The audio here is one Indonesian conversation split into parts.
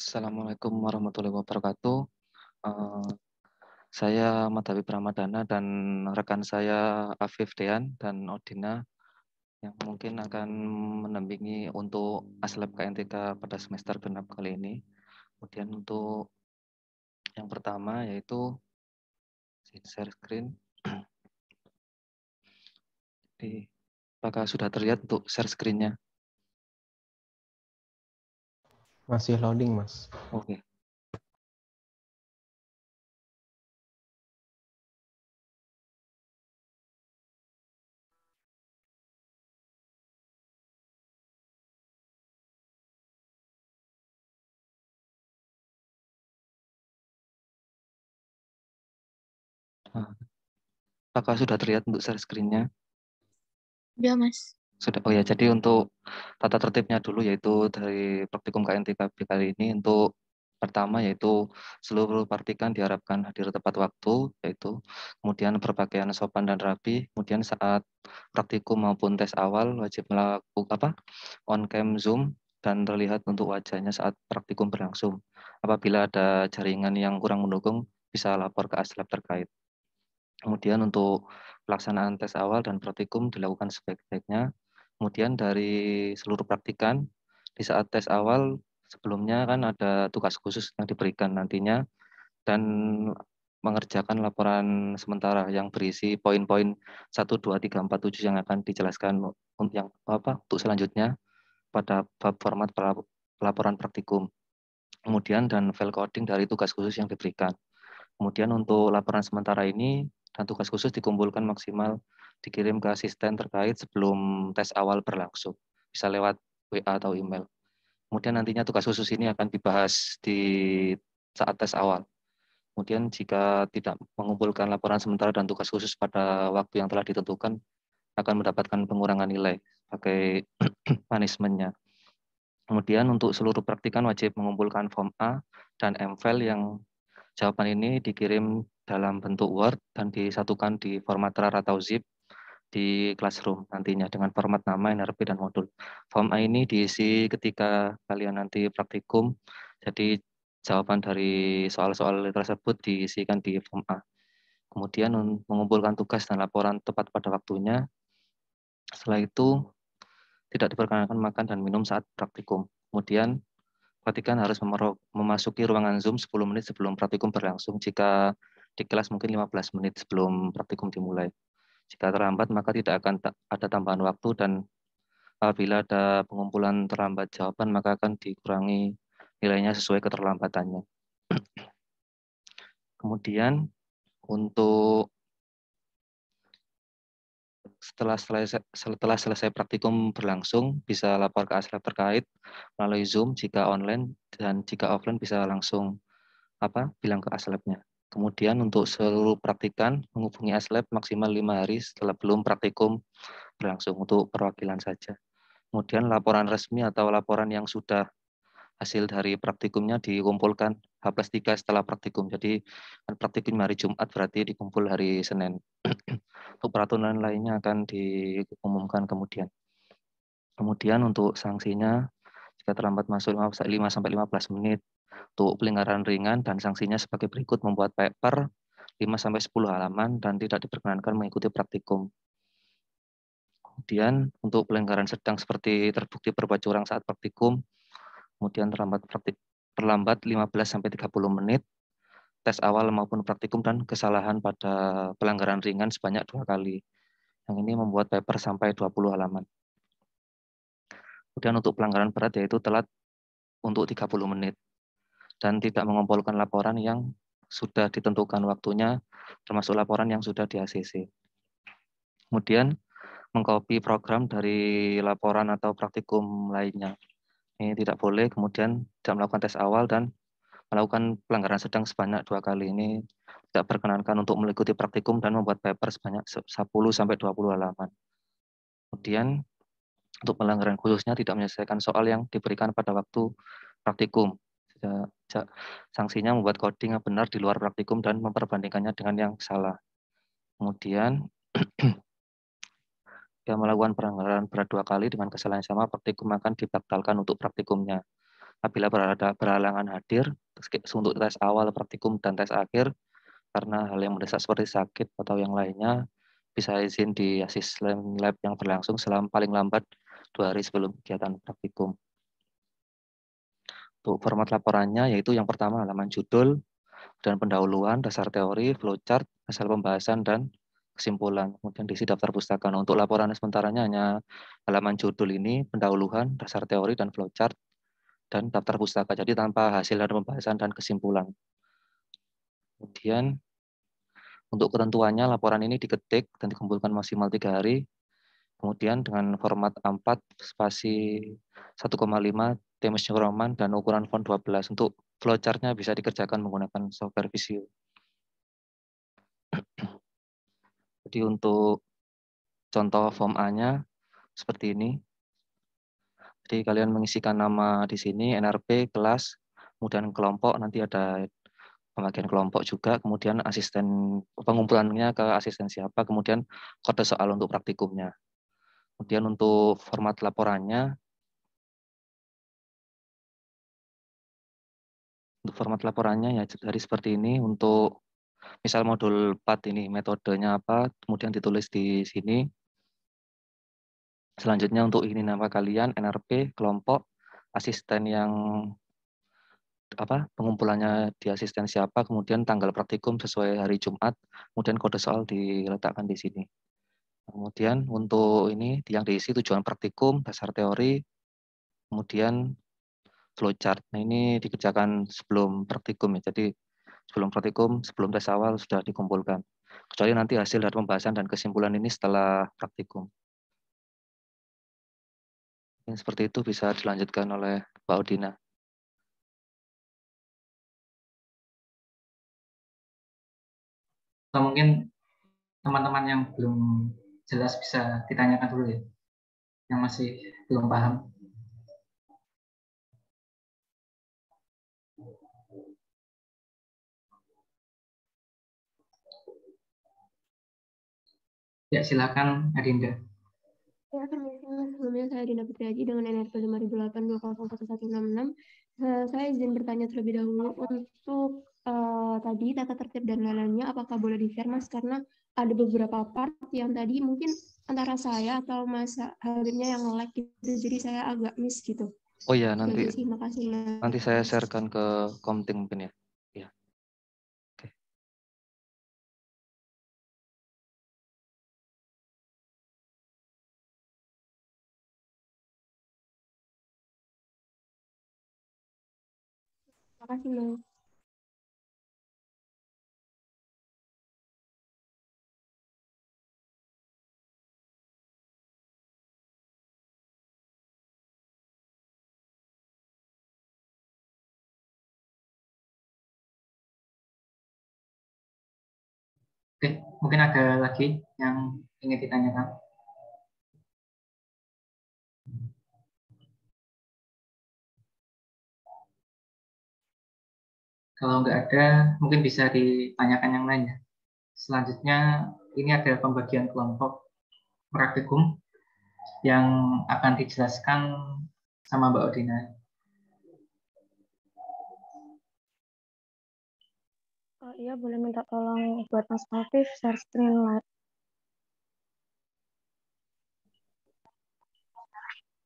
Assalamualaikum warahmatullahi wabarakatuh. Eh, saya Madhawi Pramadana dan rekan saya Afif Dean dan Odina yang mungkin akan mendampingi untuk ASLab KNTK pada semester genap kali ini. Kemudian untuk yang pertama yaitu share screen. Jadi, apakah sudah terlihat untuk share screen-nya? Masih loading, Mas. Oke. Nah, apakah sudah terlihat untuk share screen-nya? Ya, Mas. Sudah. Oh ya, jadi untuk tata tertibnya dulu yaitu dari praktikum KNTKB kali ini untuk pertama yaitu seluruh partikan diharapkan hadir tepat waktu, yaitu kemudian berpakaian sopan dan rapi, kemudian saat praktikum maupun tes awal wajib melakukan on cam Zoom dan terlihat untuk wajahnya saat praktikum berlangsung. Apabila ada jaringan yang kurang mendukung bisa lapor ke ASLab terkait. Kemudian untuk pelaksanaan tes awal dan praktikum dilakukan sebaik-baiknya. Kemudian dari seluruh praktikan, di saat tes awal sebelumnya kan ada tugas khusus yang diberikan nantinya dan mengerjakan laporan sementara yang berisi poin-poin 1, 2, 3, 4, 7 yang akan dijelaskan untuk selanjutnya pada bab format pelaporan praktikum. Kemudian dan file coding dari tugas khusus yang diberikan. Kemudian untuk laporan sementara ini dan tugas khusus dikumpulkan maksimal dikirim ke asisten terkait sebelum tes awal berlangsung. Bisa lewat WA atau email. Kemudian nantinya tugas khusus ini akan dibahas di saat tes awal. Kemudian jika tidak mengumpulkan laporan sementara dan tugas khusus pada waktu yang telah ditentukan, akan mendapatkan pengurangan nilai sebagai punishment-nya. Kemudian untuk seluruh praktikan wajib mengumpulkan form A dan MFile yang jawaban ini dikirim dalam bentuk Word dan disatukan di format RAR atau zip di Classroom nantinya dengan format nama, NRP, dan modul. Form A ini diisi ketika kalian nanti praktikum, jadi jawaban dari soal-soal tersebut diisikan di form A. Kemudian mengumpulkan tugas dan laporan tepat pada waktunya. Setelah itu tidak diperkenankan makan dan minum saat praktikum. Kemudian praktikan harus memasuki ruangan Zoom 10 menit sebelum praktikum berlangsung. Jika di kelas mungkin 15 menit sebelum praktikum dimulai. Jika terlambat, maka tidak akan ada tambahan waktu dan apabila ada pengumpulan terlambat jawaban, maka akan dikurangi nilainya sesuai keterlambatannya. Kemudian untuk setelah selesai praktikum berlangsung, bisa lapor ke ASLab terkait melalui Zoom jika online, dan jika offline bisa langsung bilang ke ASLab-nya. Kemudian untuk seluruh praktikan menghubungi ASLab maksimal 5 hari setelah belum praktikum berlangsung untuk perwakilan saja. Kemudian laporan resmi atau laporan yang sudah hasil dari praktikumnya dikumpulkan H+3 setelah praktikum. Jadi kan praktikum hari Jumat berarti dikumpul hari Senin. Untuk peraturan lainnya akan diumumkan kemudian. Kemudian untuk sanksinya jika terlambat masuk 5-15 menit. Untuk pelanggaran ringan dan sanksinya sebagai berikut: membuat paper 5-10 halaman dan tidak diperkenankan mengikuti praktikum. Kemudian untuk pelanggaran sedang seperti terbukti berbuat curang saat praktikum, kemudian terlambat 15-30 menit, tes awal maupun praktikum, dan kesalahan pada pelanggaran ringan sebanyak 2 kali. Yang ini membuat paper sampai 20 halaman. Kemudian untuk pelanggaran berat yaitu telat untuk 30 menit dan tidak mengumpulkan laporan yang sudah ditentukan waktunya, termasuk laporan yang sudah di ACC. Kemudian mengcopy program dari laporan atau praktikum lainnya. Ini tidak boleh. Kemudian tidak melakukan tes awal dan melakukan pelanggaran sedang sebanyak 2 kali. Ini tidak berkenankan untuk mengikuti praktikum dan membuat paper sebanyak 10-20 halaman. Kemudian untuk pelanggaran khususnya tidak menyelesaikan soal yang diberikan pada waktu praktikum. Sanksinya membuat coding yang benar di luar praktikum dan memperbandingkannya dengan yang salah. Kemudian yang melakukan pelanggaran berat 2 kali dengan kesalahan yang sama, praktikum akan dibatalkan untuk praktikumnya. apabila berhalangan hadir untuk tes awal, praktikum, dan tes akhir, karena hal yang mendesak seperti sakit atau yang lainnya, bisa izin di asisten lab yang berlangsung selama paling lambat 2 hari sebelum kegiatan praktikum. Untuk format laporannya yaitu yang pertama halaman judul dan pendahuluan, dasar teori, flowchart, hasil pembahasan, dan kesimpulan. Kemudian diisi daftar pustaka. Nah, untuk laporan sementaranya hanya halaman judul ini, pendahuluan, dasar teori, dan flowchart, dan daftar pustaka. Jadi tanpa hasil dan pembahasan dan kesimpulan. Kemudian untuk ketentuannya laporan ini diketik dan dikumpulkan maksimal 3 hari. Kemudian dengan format A4 spasi 1,5 Times New Roman dan ukuran font 12. Untuk flowchart-nya bisa dikerjakan menggunakan software Visio. Jadi untuk contoh form A-nya seperti ini. Jadi kalian mengisikan nama di sini, NRP, kelas, kemudian kelompok, nanti ada pembagian kelompok juga, kemudian asisten pengumpulannya ke asisten siapa, kemudian kode soal untuk praktikumnya. Kemudian untuk format laporannya, ya jadi seperti ini. Untuk misal modul 4 ini metodenya apa, kemudian ditulis di sini. Selanjutnya untuk ini nama kalian, NRP, kelompok, asisten yang pengumpulannya di asisten siapa, kemudian tanggal praktikum sesuai hari Jumat, kemudian kode soal diletakkan di sini. Kemudian untuk ini yang diisi tujuan praktikum, dasar teori, kemudian flowchart. Nah, ini dikerjakan sebelum praktikum ya. Jadi sebelum praktikum, sebelum tes awal sudah dikumpulkan. Kecuali nanti hasil dari pembahasan dan kesimpulan ini setelah praktikum. Yang seperti itu bisa dilanjutkan oleh Mbak Odina. Atau mungkin teman-teman yang belum jelas bisa ditanyakan dulu ya, yang masih belum paham. Ya, silakan Adinda. Ya, sebelumnya saya Adinda Putri Aji dengan NRP 5008204166. Saya izin bertanya terlebih dahulu untuk tadi tata tertib dan lain-lainnya, apakah boleh di-share, Mas? Karena ada beberapa part yang tadi mungkin antara saya atau Mas Habibnya yang like gitu, jadi saya agak miss gitu. Oh ya, nanti Terima kasih, Mas. nanti saya sharekan ke Komting mungkin ya. Ya. Oke. Terima kasih, Mas. Oke, mungkin ada lagi yang ingin ditanyakan. Kalau nggak ada, mungkin bisa ditanyakan yang lain ya. Selanjutnya, ini ada pembagian kelompok praktikum yang akan dijelaskan sama Mbak Odina. Iya, boleh minta tolong buat Mas Afif share screen live.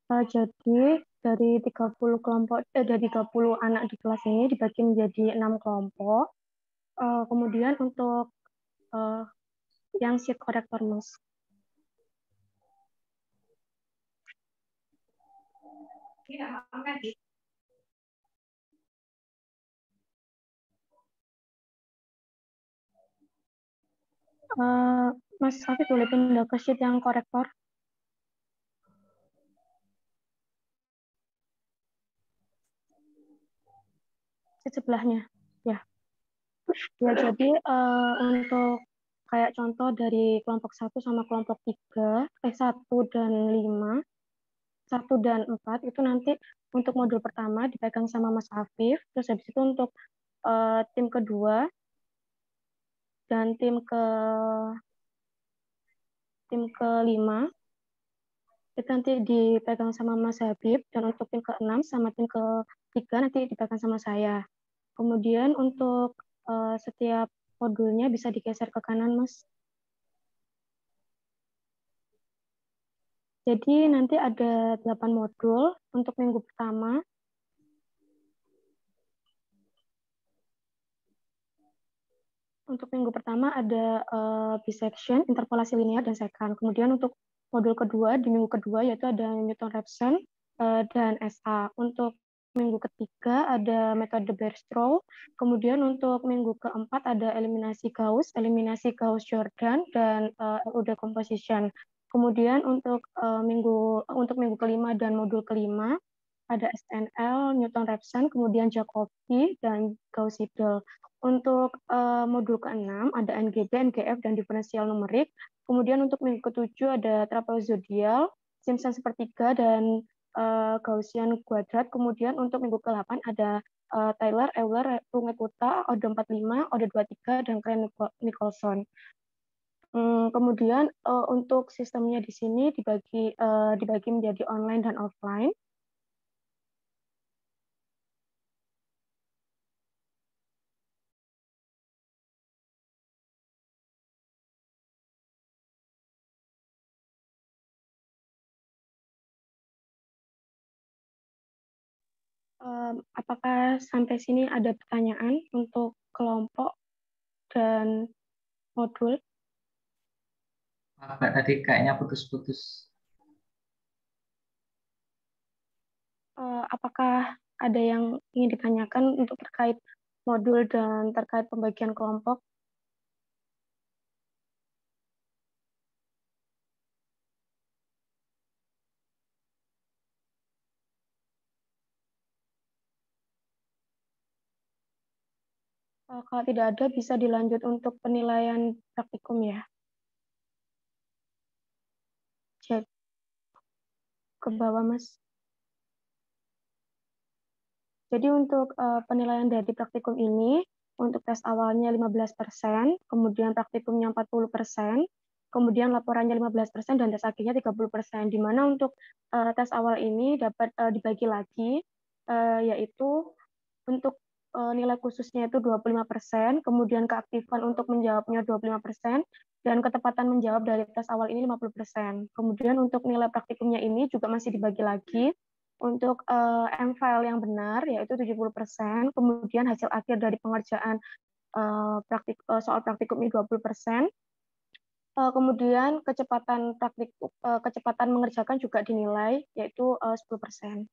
Jadi dari 30 kelompok, dari 30 anak di kelas ini dibagi menjadi 6 kelompok. Kemudian untuk yang sheet korektor, Mas. Mas Afif boleh pindah ke sheet yang korektor. Sheet sebelahnya, ya. Ya, jadi untuk kayak contoh dari kelompok 1 sama kelompok 3, 1 dan 5, 1 dan 4 itu nanti untuk modul pertama dipegang sama Mas Afif, terus habis itu untuk tim kedua dan tim kelima itu nanti dipegang sama Mas Habib, dan untuk tim ke-6 sama tim ke-3 nanti dipegang sama saya. Kemudian untuk setiap modulnya bisa digeser ke kanan, Mas. Jadi nanti ada 8 modul untuk minggu pertama. Untuk minggu pertama ada bisection, interpolasi linear, dan secant. Kemudian untuk modul kedua, di minggu kedua yaitu ada Newton-Raphson dan SA. Untuk minggu ketiga ada metode Beer-Stroh. Kemudian untuk minggu keempat ada eliminasi Gauss-Jordan, dan LU decomposition. Kemudian untuk minggu kelima dan modul kelima ada SNL, Newton-Raphson, kemudian Jacobi, dan Gauss-Seidel. Untuk modul ke-6 ada NGB, NGF, dan diferensial numerik. Kemudian untuk minggu ke-7 ada trapezoidal, Simpson sepertiga, dan Gaussian kuadrat. Kemudian untuk minggu ke-8 ada Taylor, Euler, Runge-Kutta, Ode 45, Ode 23, dan Klein-Nicolson. Kemudian untuk sistemnya di sini dibagi menjadi online dan offline. Apakah sampai sini ada pertanyaan untuk kelompok dan modul? Mbak, tadi kayaknya putus-putus. Apakah ada yang ingin ditanyakan untuk terkait modul dan terkait pembagian kelompok? Kalau tidak ada, bisa dilanjut untuk penilaian praktikum ya. Cek ke bawah, Mas. Jadi untuk penilaian dari praktikum ini, untuk tes awalnya 15%, kemudian praktikumnya 40%, kemudian laporannya 15%, dan tes akhirnya 30%. Di mana untuk tes awal ini dapat dibagi lagi, yaitu untuk nilai khususnya itu 25%, kemudian keaktifan untuk menjawabnya 25%, dan ketepatan menjawab dari tes awal ini 50%. Kemudian untuk nilai praktikumnya ini juga masih dibagi lagi untuk MFIL yang benar, yaitu 70%, kemudian hasil akhir dari pengerjaan soal praktikum ini 20%, kemudian kecepatan mengerjakan juga dinilai, yaitu 10%.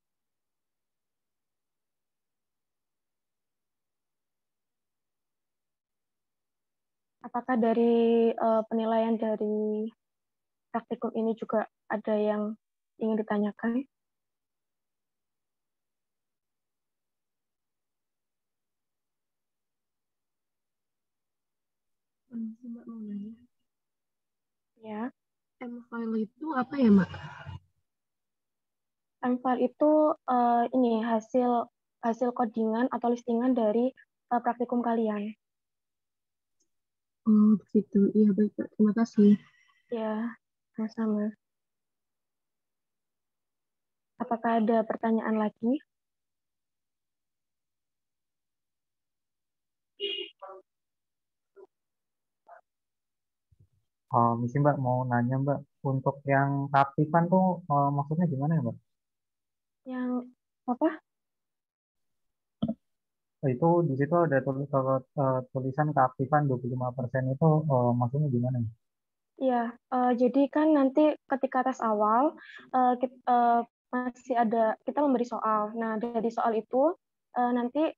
Apakah dari penilaian dari praktikum ini juga ada yang ingin ditanyakan? Mbak mau nanya. Ya. MFIL itu apa ya, Mbak? MFIL itu ini hasil codingan atau listingan dari praktikum kalian. Oh, begitu. Iya, baik, Pak. Terima kasih. Ya, sama-sama. Apakah ada pertanyaan lagi? Misi Mbak mau nanya Mbak, untuk yang keaktifan tuh maksudnya gimana ya Mbak? Yang apa? Itu di situ ada tulisan keaktifan 25% itu maksudnya gimana? Ya, jadi kan nanti ketika tes awal masih ada kita memberi soal. Nah, dari soal itu nanti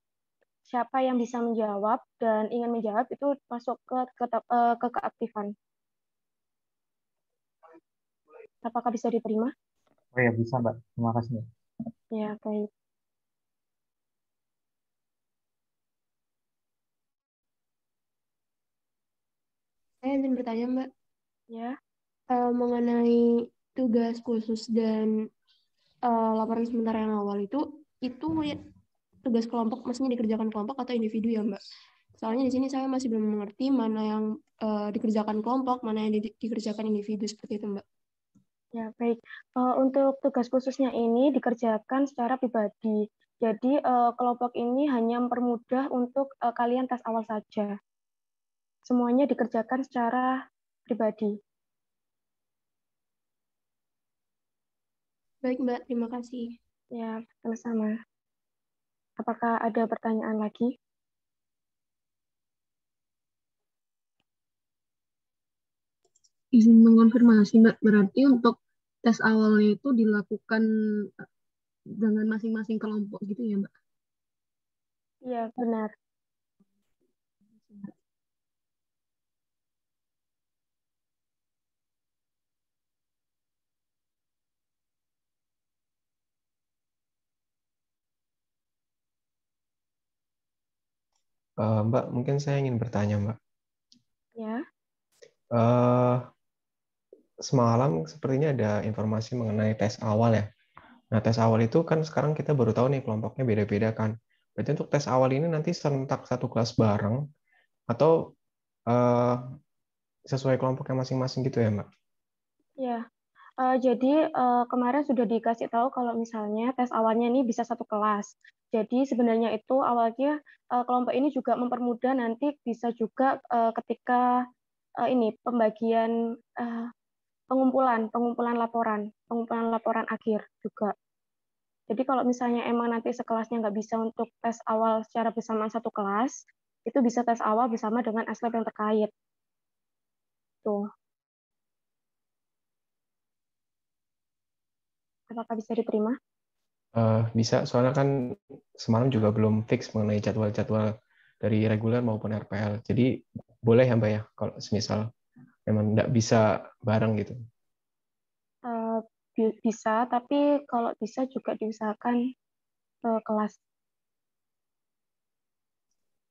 siapa yang bisa menjawab dan ingin menjawab itu masuk ke keaktifan. Apakah bisa diterima? Oh ya bisa Mbak, terima kasih Mbak. Ya, baik. Saya ingin bertanya, Mbak, Ya, mengenai tugas khusus dan laporan sementara yang awal itu ya, tugas kelompok, maksudnya dikerjakan kelompok atau individu ya, Mbak? Soalnya di sini saya masih belum mengerti mana yang dikerjakan kelompok, mana yang dikerjakan individu seperti itu, Mbak. Ya, baik. Untuk tugas khususnya ini dikerjakan secara pribadi. Jadi kelompok ini hanya mempermudah untuk kalian tes awal saja. Semuanya dikerjakan secara pribadi. Baik, Mbak. Terima kasih. Ya, sama-sama. Apakah ada pertanyaan lagi? Izin mengonfirmasi, Mbak. Berarti untuk tes awalnya itu dilakukan dengan masing-masing kelompok gitu ya, Mbak? Iya, benar. Mbak, mungkin saya ingin bertanya, Mbak. Ya. Eh, Semalam sepertinya ada informasi mengenai tes awal ya. Nah, tes awal itu kan sekarang kita baru tahu nih kelompoknya beda-beda kan. Berarti untuk tes awal ini nanti serentak satu kelas bareng atau eh, sesuai kelompoknya masing-masing gitu ya, Mbak? Ya. Jadi kemarin sudah dikasih tahu kalau misalnya tes awalnya ini bisa satu kelas. Jadi sebenarnya itu awalnya kelompok ini juga mempermudah nanti bisa juga ketika ini pembagian pengumpulan laporan akhir juga. Jadi kalau misalnya emang nanti sekelasnya nggak bisa untuk tes awal secara bersamaan satu kelas, itu bisa tes awal bersama dengan aslab yang terkait. Tuh. Apakah bisa diterima? Bisa, soalnya kan semalam juga belum fix mengenai jadwal-jadwal dari reguler maupun RPL. Jadi boleh ya, Mbak ya, kalau semisal memang nggak bisa bareng gitu. Bisa, tapi kalau bisa juga diusahakan kelas.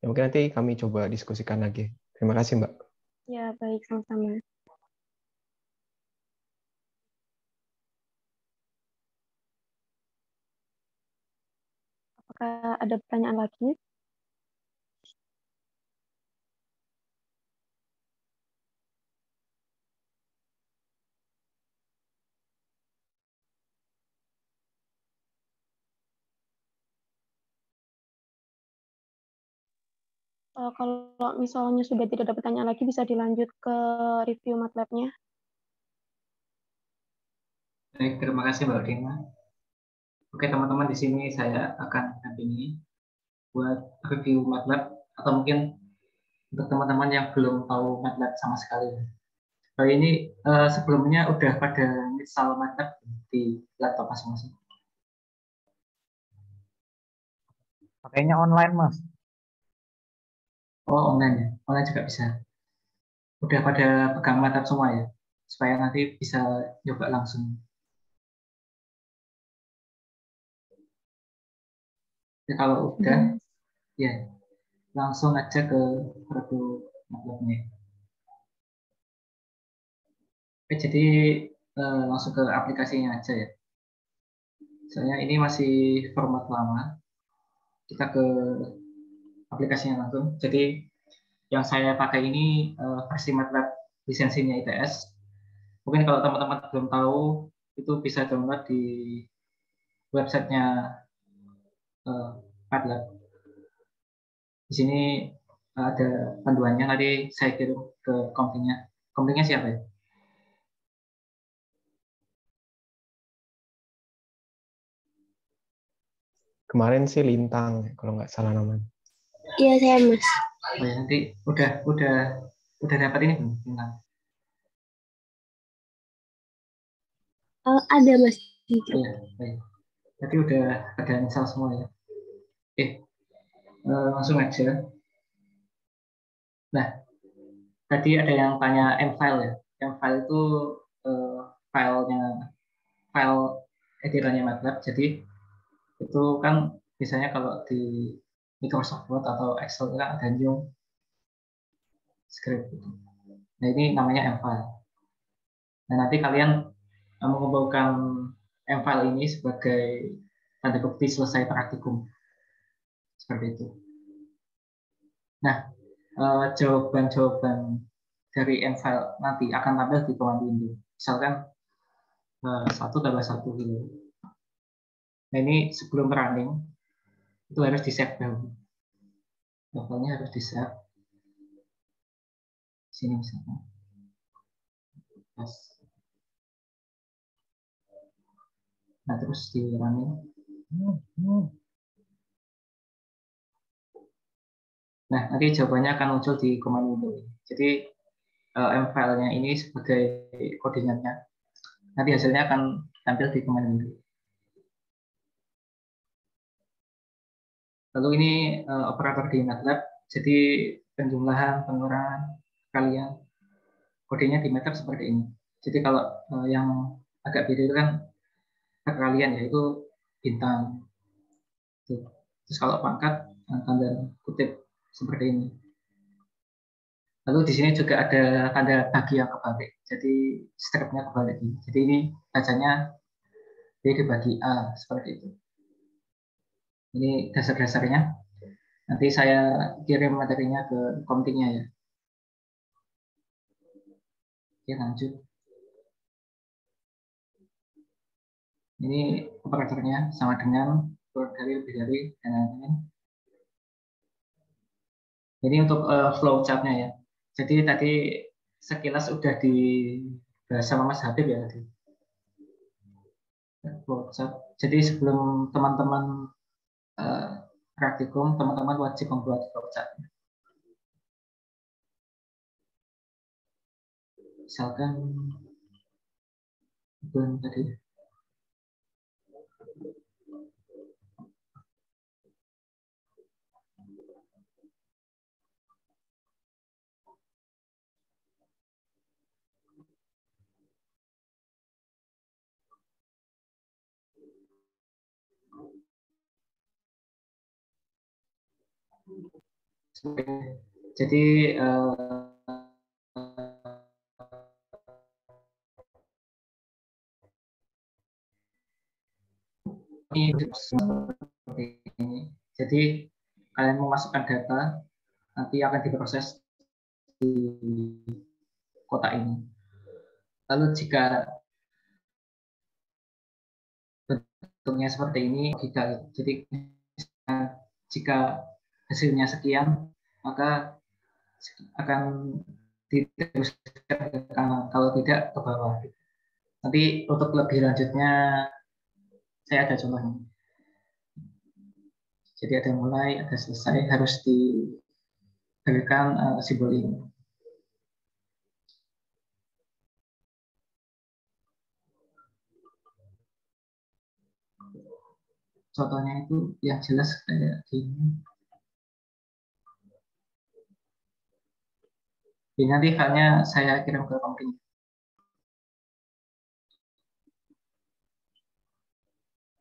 Ya, mungkin nanti kami coba diskusikan lagi. Terima kasih, Mbak. Ya, baik, sama-sama. Apakah ada pertanyaan lagi? Kalau misalnya sudah tidak ada pertanyaan lagi, bisa dilanjut ke review MATLAB-nya. Baik, terima kasih Mbak Dina. Oke teman-teman, di sini saya akan dampingi buat review MATLAB, atau mungkin untuk teman-teman yang belum tahu MATLAB sama sekali. Nah, ini sebelumnya udah pada install MATLAB di laptop masing-masing. Pakainya online, Mas. Oh, online ya? Online juga bisa. Udah pada pegang MATLAB semua ya? Supaya nanti bisa coba langsung. Ya, kalau udah, ya langsung aja ke produk MATLAB-nya. Oke, jadi langsung ke aplikasinya aja ya. Soalnya ini masih format lama. Kita ke aplikasinya langsung. Jadi yang saya pakai ini versi MATLAB lisensinya ITS. Mungkin kalau teman-teman belum tahu, itu bisa download di websitenya MATLAB. Di sini ada panduannya, nanti saya kirim ke kompinya. Kompinya siapa ya? Kemarin sih Lintang, kalau nggak salah namanya. Iya, saya Mas. Oh ya, nanti udah dapat ini belum? Lintang. Ada Mas. Iya, baik. Jadi udah ada install semua ya. Oke, langsung aja. Nah, tadi ada yang tanya M-file ya. M-file itu file editannya MATLAB. Jadi itu kan biasanya kalau di Microsoft Word atau Excel kan ada new script gitu. Nah, ini namanya M-file. Nah, nanti kalian mengumpulkan M-file ini sebagai tanda bukti selesai praktikum. Seperti itu. Nah, jawaban-jawaban dari M-file nanti akan tampil di command window. Misalkan 1 tambah 1 gitu. Nah ini sebelum running itu harus di save dahulu. Levelnya harus di save. Sini misalnya. Nah terus di running. Nah nanti jawabannya akan muncul di command window. Jadi M-file-nya ini sebagai koordinatnya. Nanti hasilnya akan tampil di command window. Lalu ini operator di MATLAB. Jadi penjumlahan, pengurangan, kalian kodenya di MATLAB seperti ini. Jadi kalau yang agak beda itu kan perkalian, yaitu bintang. Terus kalau pangkat tanda kutip seperti ini. Lalu di sini juga ada tanda bagi yang kebalik. Jadi stripnya kebalik. Jadi ini bacanya B dibagi A seperti itu. Ini dasar-dasarnya. Nanti saya kirim materinya ke komtingnya ya. Oke, lanjut. Ini operatornya sama dengan kurang dari, lebih dari, dan lain-lain. Ini untuk flow chart-nya ya. Jadi tadi sekilas sudah dibahas sama Mas Habib ya tadi. Flow chart. Jadi sebelum teman-teman praktikum, teman-teman wajib membuat flow chart. Misalkan tadi. Jadi ini. Jadi kalian memasukkan data, nanti akan diproses di kotak ini. Lalu jika bentuknya seperti ini, jadi jika hasilnya sekian, maka akan diteruskan ke kanan, kalau tidak ke bawah. Nanti untuk lebih lanjutnya saya ada contohnya. Jadi ada mulai, ada selesai, harus diberikan simbol ini. Contohnya itu yang jelas kayak gini. Ini nanti filenya saya kirim ke komputer.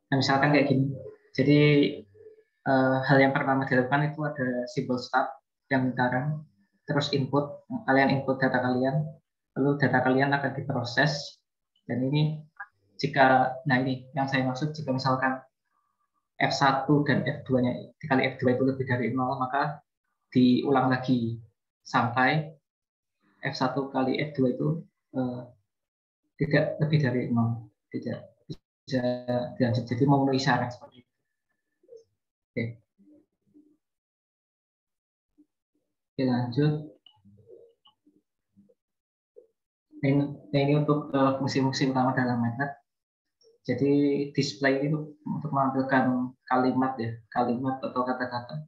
Nah, misalkan kayak gini. Jadi hal yang pertama dilakukan itu ada simbol start yang lingkaran, terus input, kalian input data kalian, lalu data kalian akan diproses, dan ini jika, nah ini yang saya maksud, jika misalkan F1 dan F2-nya dikali F2 itu lebih dari 0, maka diulang lagi sampai F1 kali F2 itu tidak lebih dari 0, tidak bisa dilanjut, jadi memenuhi syarat seperti itu. Oke. Oke, lanjut. Nah, ini untuk fungsi-fungsi utama dalam MATLAB. Jadi display itu untuk menampilkan kalimat ya, kalimat atau kata-kata.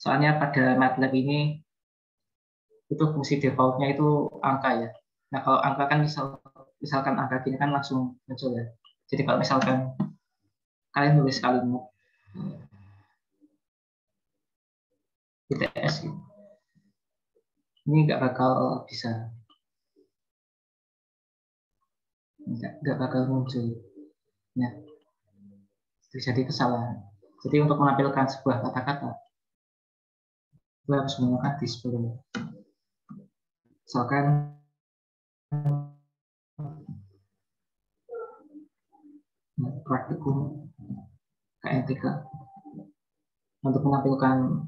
Soalnya pada MATLAB ini itu fungsi defaultnya itu angka ya. Nah kalau angka kan misalkan angka gini kan langsung muncul ya. Jadi kalau misalkan kalian nulis kalimat ITS gitu, ini nggak bakal bisa, nggak bakal muncul. Nah, terjadi kesalahan. Jadi untuk menampilkan sebuah kata-kata, kita harus menggunakan display. Misalkan praktikum KNTK untuk menampilkan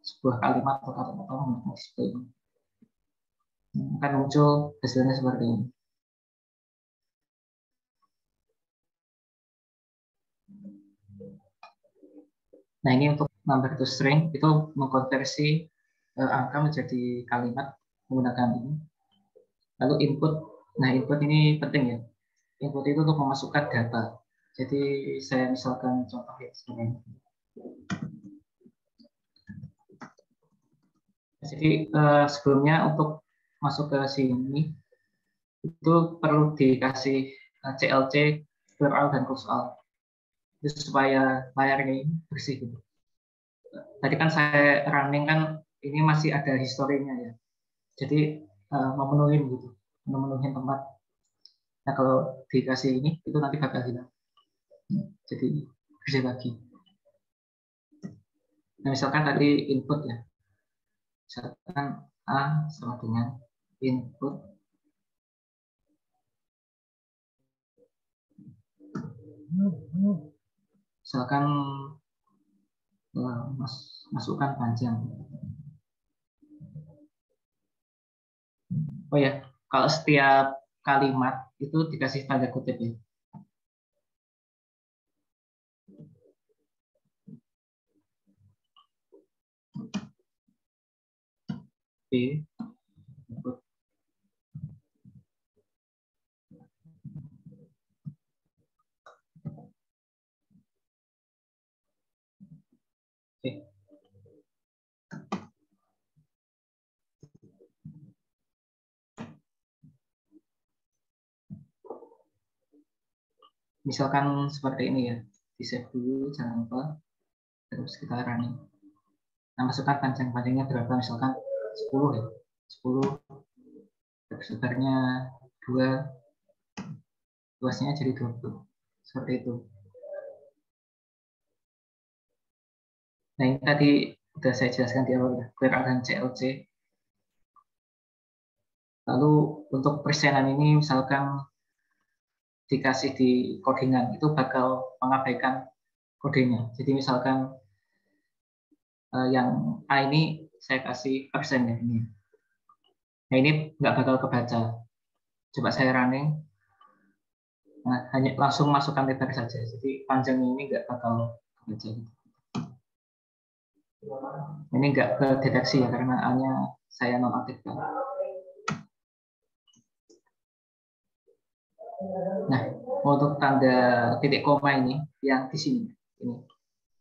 sebuah kalimat atau kata-kata menggunakan display ini. Akan muncul hasilnya seperti ini. Nah, ini untuk number to string, itu mengkonversi angka menjadi kalimat menggunakan ini. Lalu input, nah input ini penting ya. Input itu untuk memasukkan data. Jadi saya misalkan contoh ya sekarang. Jadi sebelumnya untuk masuk ke sini itu perlu dikasih CLC, clear out dan close out. Itu supaya layarnya ini bersih gitu. Tadi kan saya running kan ini masih ada historinya ya. Jadi memenuhi gitu, memenuhi tempat. Nah kalau dikasih ini itu nanti bakal hilang. Jadi bersih lagi. Nah misalkan tadi input ya. Misalkan A sama dengan input misalkan masukkan panjang. Oh ya, kalau setiap kalimat itu dikasih tanda kutip ya. B input. Oke. Misalkan seperti ini ya, di save dulu, jangan lupa, terus kita running. Nah, masukkan panjang-panjangnya berapa, misalkan 10 ya, 10, sebenarnya 2, luasnya jadi 20, seperti itu. Nah, ini tadi sudah saya jelaskan di awal ya, clear out dan CLC. Lalu untuk persenan ini misalkan dikasih di codingan itu bakal mengabaikan kodenya. Jadi misalkan yang A ini saya kasih persen ya ini. Nah ini nggak bakal kebaca. Coba saya running. Nah, hanya langsung masukkan letter saja. Jadi panjangnya ini nggak bakal kebaca. Ini nggak kedeteksi ya karena A-nya saya nonaktifkan. Nah, untuk tanda titik koma ini yang di sini ini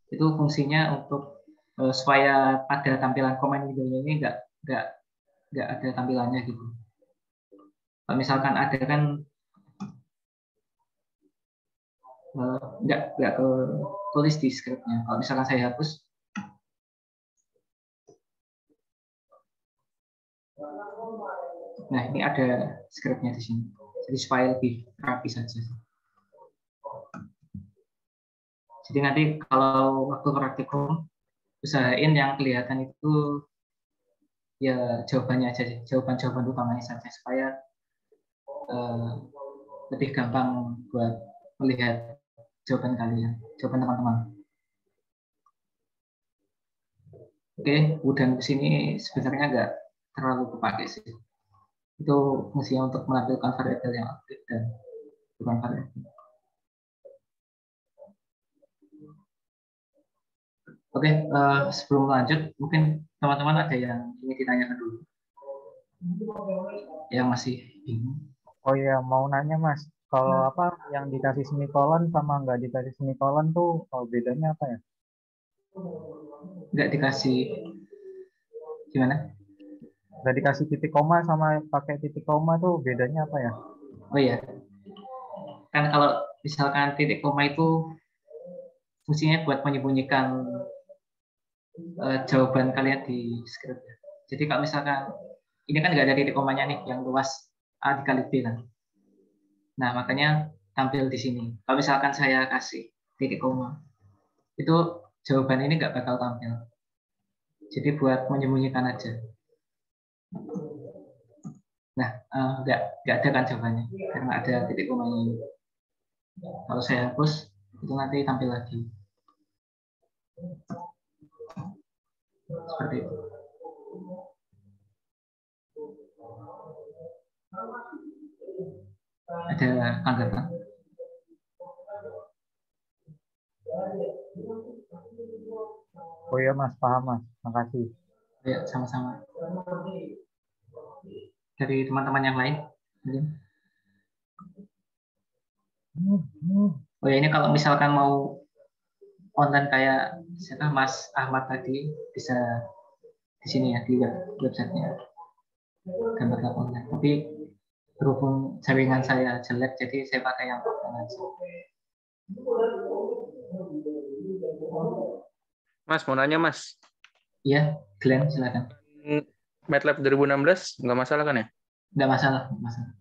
itu fungsinya untuk supaya pada tampilan komen videonya ini nggak ada tampilannya gitu. Kalau misalkan ada kan nggak tulis di scriptnya. Kalau misalkan saya hapus, nah ini ada scriptnya di sini. Jadi supaya lebih rapi saja. Jadi nanti kalau waktu praktikum usahain yang kelihatan itu ya jawabannya aja, jawaban utamanya saja supaya lebih gampang buat melihat jawaban kalian, jawaban teman-teman. Oke, udah di sini sebenarnya nggak terlalu dipakai sih. Itu fungsinya untuk menampilkan variabel yang aktif dan bukan variabel. Oke, sebelum lanjut, mungkin teman-teman ada yang ingin ditanyakan dulu, yang masih bingung. Oh iya, mau nanya Mas, kalau apa yang dikasih semikolon sama nggak dikasih semikolon tuh bedanya apa ya? Nggak dikasih gimana? Nggak dikasih titik koma sama pakai titik koma tuh bedanya apa ya? Oh iya, kan kalau misalkan titik koma itu fungsinya buat menyembunyikan jawaban kalian di script. Jadi kalau misalkan ini kan nggak ada titik komanya nih, yang luas A dikali B kan. Nah makanya tampil di sini. Kalau misalkan saya kasih titik koma, itu jawaban ini nggak bakal tampil. Jadi buat menyembunyikan aja. Nah nggak ada kan jawabannya karena ada titik komanya ini. Kalau saya hapus, itu nanti tampil lagi. Seperti itu. Ada tanggapan? Oh iya Mas, paham Mas. Makasih. Ya, sama-sama. Dari teman-teman yang lain, mungkin. Oh ya, ini kalau misalkan mau online kayak siapa Mas Ahmad tadi, bisa di sini ya, di websitenya, gambar lab online. Tapi berhubung jaringan saya jelek, jadi saya pakai yang offline aja. Mas, mau nanya Mas. Iya, Glenn, silakan. MATLAB 2016 nggak masalah kan ya? Nggak masalah, nggak masalah.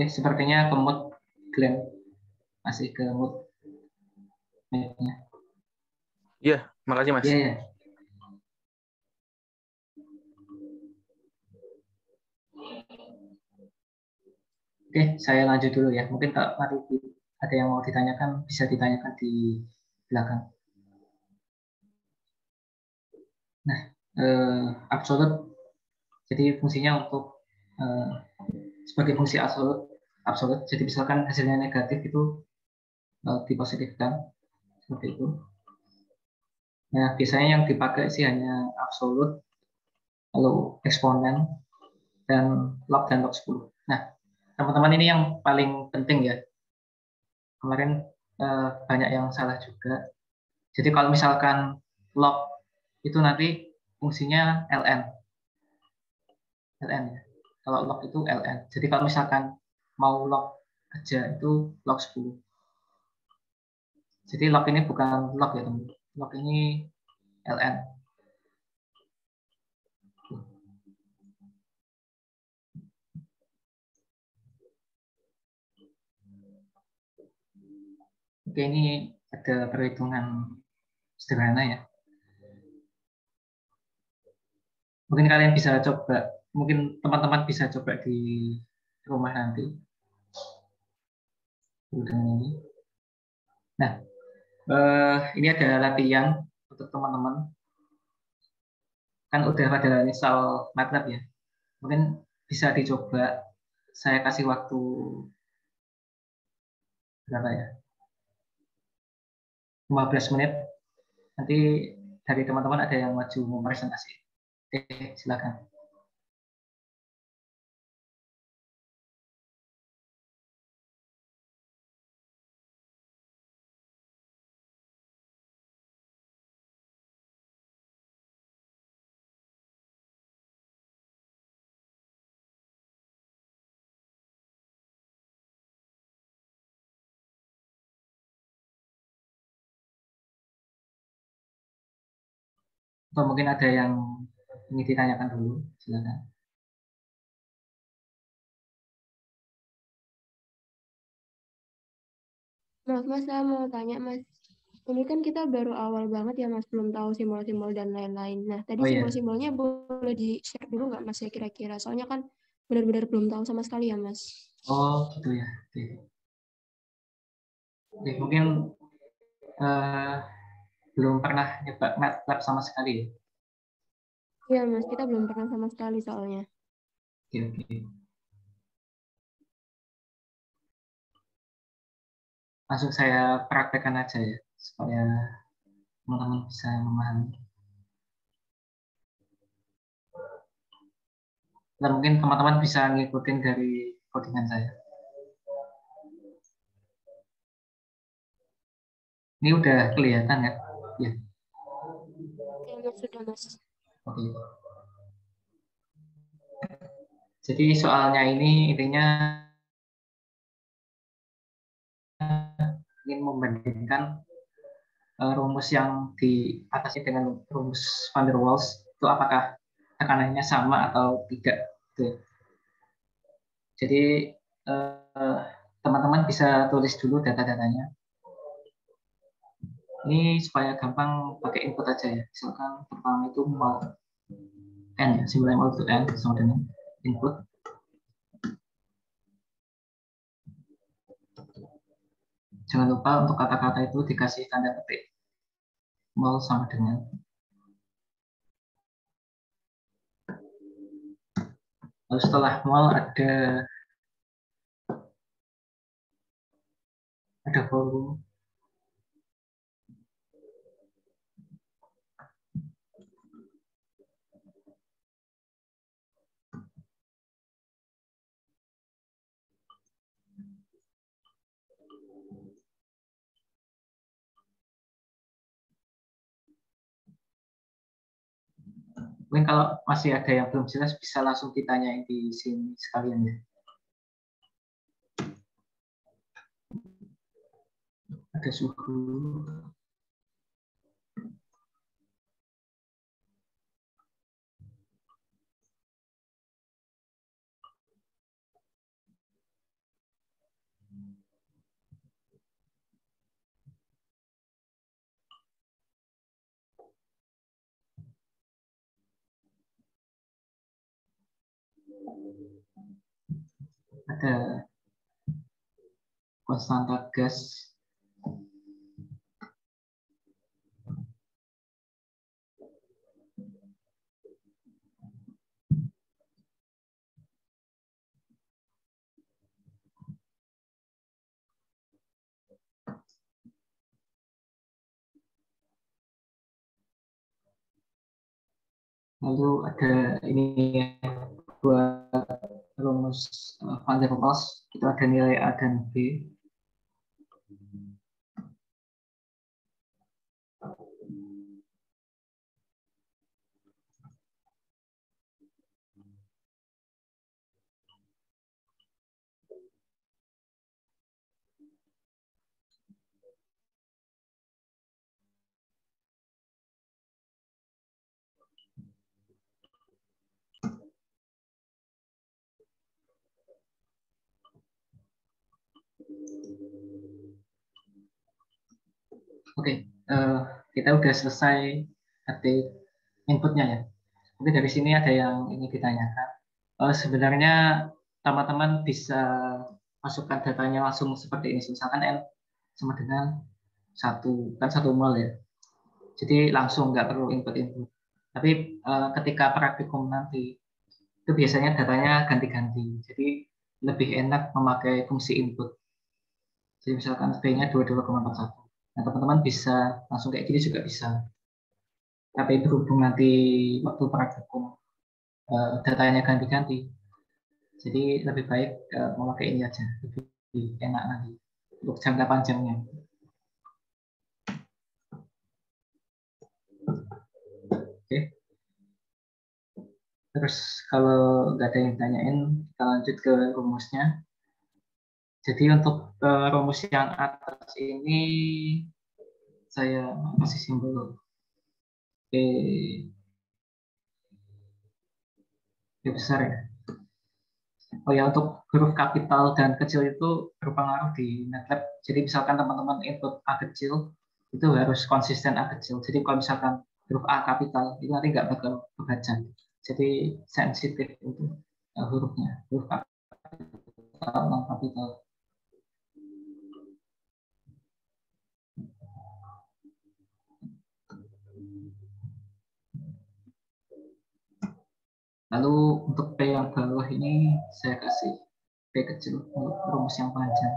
Sepertinya ke mood Glenn, masih ke mood mic-nya. Iya, makasih Mas. Iya, iya. Oke, saya lanjut dulu ya. Mungkin kalau ada yang mau ditanyakan, bisa ditanyakan di belakang. Nah, absolut. Jadi fungsinya untuk sebagai fungsi absolut. Jadi misalkan hasilnya negatif itu dipositifkan seperti itu. Nah, biasanya yang dipakai sih hanya absolut, lalu eksponen, dan log 10. Nah, teman-teman ini yang paling penting ya. Kemarin banyak yang salah juga. Jadi kalau misalkan log itu nanti fungsinya ln. ln ya. Kalau log itu ln. Jadi kalau misalkan mau log aja itu log 10. Jadi log ini bukan log ya teman. Log ini ln. Oke, ini ada perhitungan sederhana ya. Mungkin kalian bisa coba, mungkin teman-teman bisa coba di rumah nanti. Nah, ini ada latihan untuk teman-teman. Kan udah pada install MATLAB ya. Mungkin bisa dicoba. Saya kasih waktu berapa ya? 15 menit. Nanti dari teman-teman ada yang maju mau presentasi. Oke, silakan. Atau mungkin ada yang ingin ditanyakan dulu, silakan. Mas, saya mau tanya Mas. Ini kan kita baru awal banget ya Mas, belum tahu simbol-simbol dan lain-lain. Nah, tadi simbol-simbolnya boleh di-share dulu nggak Mas ya kira-kira? Soalnya kan benar-benar belum tahu sama sekali ya Mas. Oh, gitu ya. Oke, mungkin belum pernah nyoba MATLAB sama sekali ya? Iya Mas, kita belum pernah sama sekali soalnya. Oke. Langsung saya praktekkan aja ya, supaya teman-teman bisa memahami. Dan mungkin teman-teman bisa ngikutin dari codingan saya. Ini udah kelihatan ya? Ya. Oke Mas, sudah Mas. Oke. Jadi soalnya ini intinya ingin membandingkan rumus yang di atasnya dengan rumus van der Waals itu apakah tekanannya sama atau tidak. Gitu. Jadi teman-teman bisa tulis dulu data-datanya. Ini supaya gampang pakai input aja ya. Misalkan pertama itu mau n ya, simbolnya mau itu n sama dengan input. Jangan lupa untuk kata-kata itu dikasih tanda petik. Mol sama dengan. Lalu setelah mol ada volume. Mungkin kalau masih ada yang belum jelas bisa langsung ditanyain di sini sekalian ya. Ada suhu. Ada konstanta gas. Lalu ada ini buat rumus Van der Waals, itu ada nilai A dan B. Oke, kita udah selesai ketik inputnya ya. Mungkin dari sini ada yang ingin ditanyakan. Sebenarnya teman-teman bisa masukkan datanya langsung seperti ini. Misalkan N sama dengan 1 mol ya. Jadi langsung nggak perlu input-input. Tapi ketika praktikum nanti, itu biasanya datanya ganti-ganti. Jadi lebih enak memakai fungsi input. Jadi misalkan B-nya 22,41. Nah, teman-teman bisa langsung kayak gini juga bisa. Tapi berhubung nanti waktu praktikum datanya ganti-ganti, jadi lebih baik memakai ini aja, lebih enak nanti untuk jangka panjangnya. Oke. Terus kalau nggak ada yang tanyain, kita lanjut ke rumusnya. Jadi untuk rumus yang atas ini saya kasih simbol B besar ya. Oh ya, untuk huruf kapital dan kecil itu berpengaruh di MATLAB. Jadi misalkan teman-teman input A kecil, itu harus konsisten A kecil. Jadi kalau misalkan huruf A kapital, itu nanti nggak bakal kebaca. Jadi sensitif untuk hurufnya, huruf kapital, non kapital. Lalu untuk P yang bawah ini saya kasih P kecil untuk rumus yang panjang.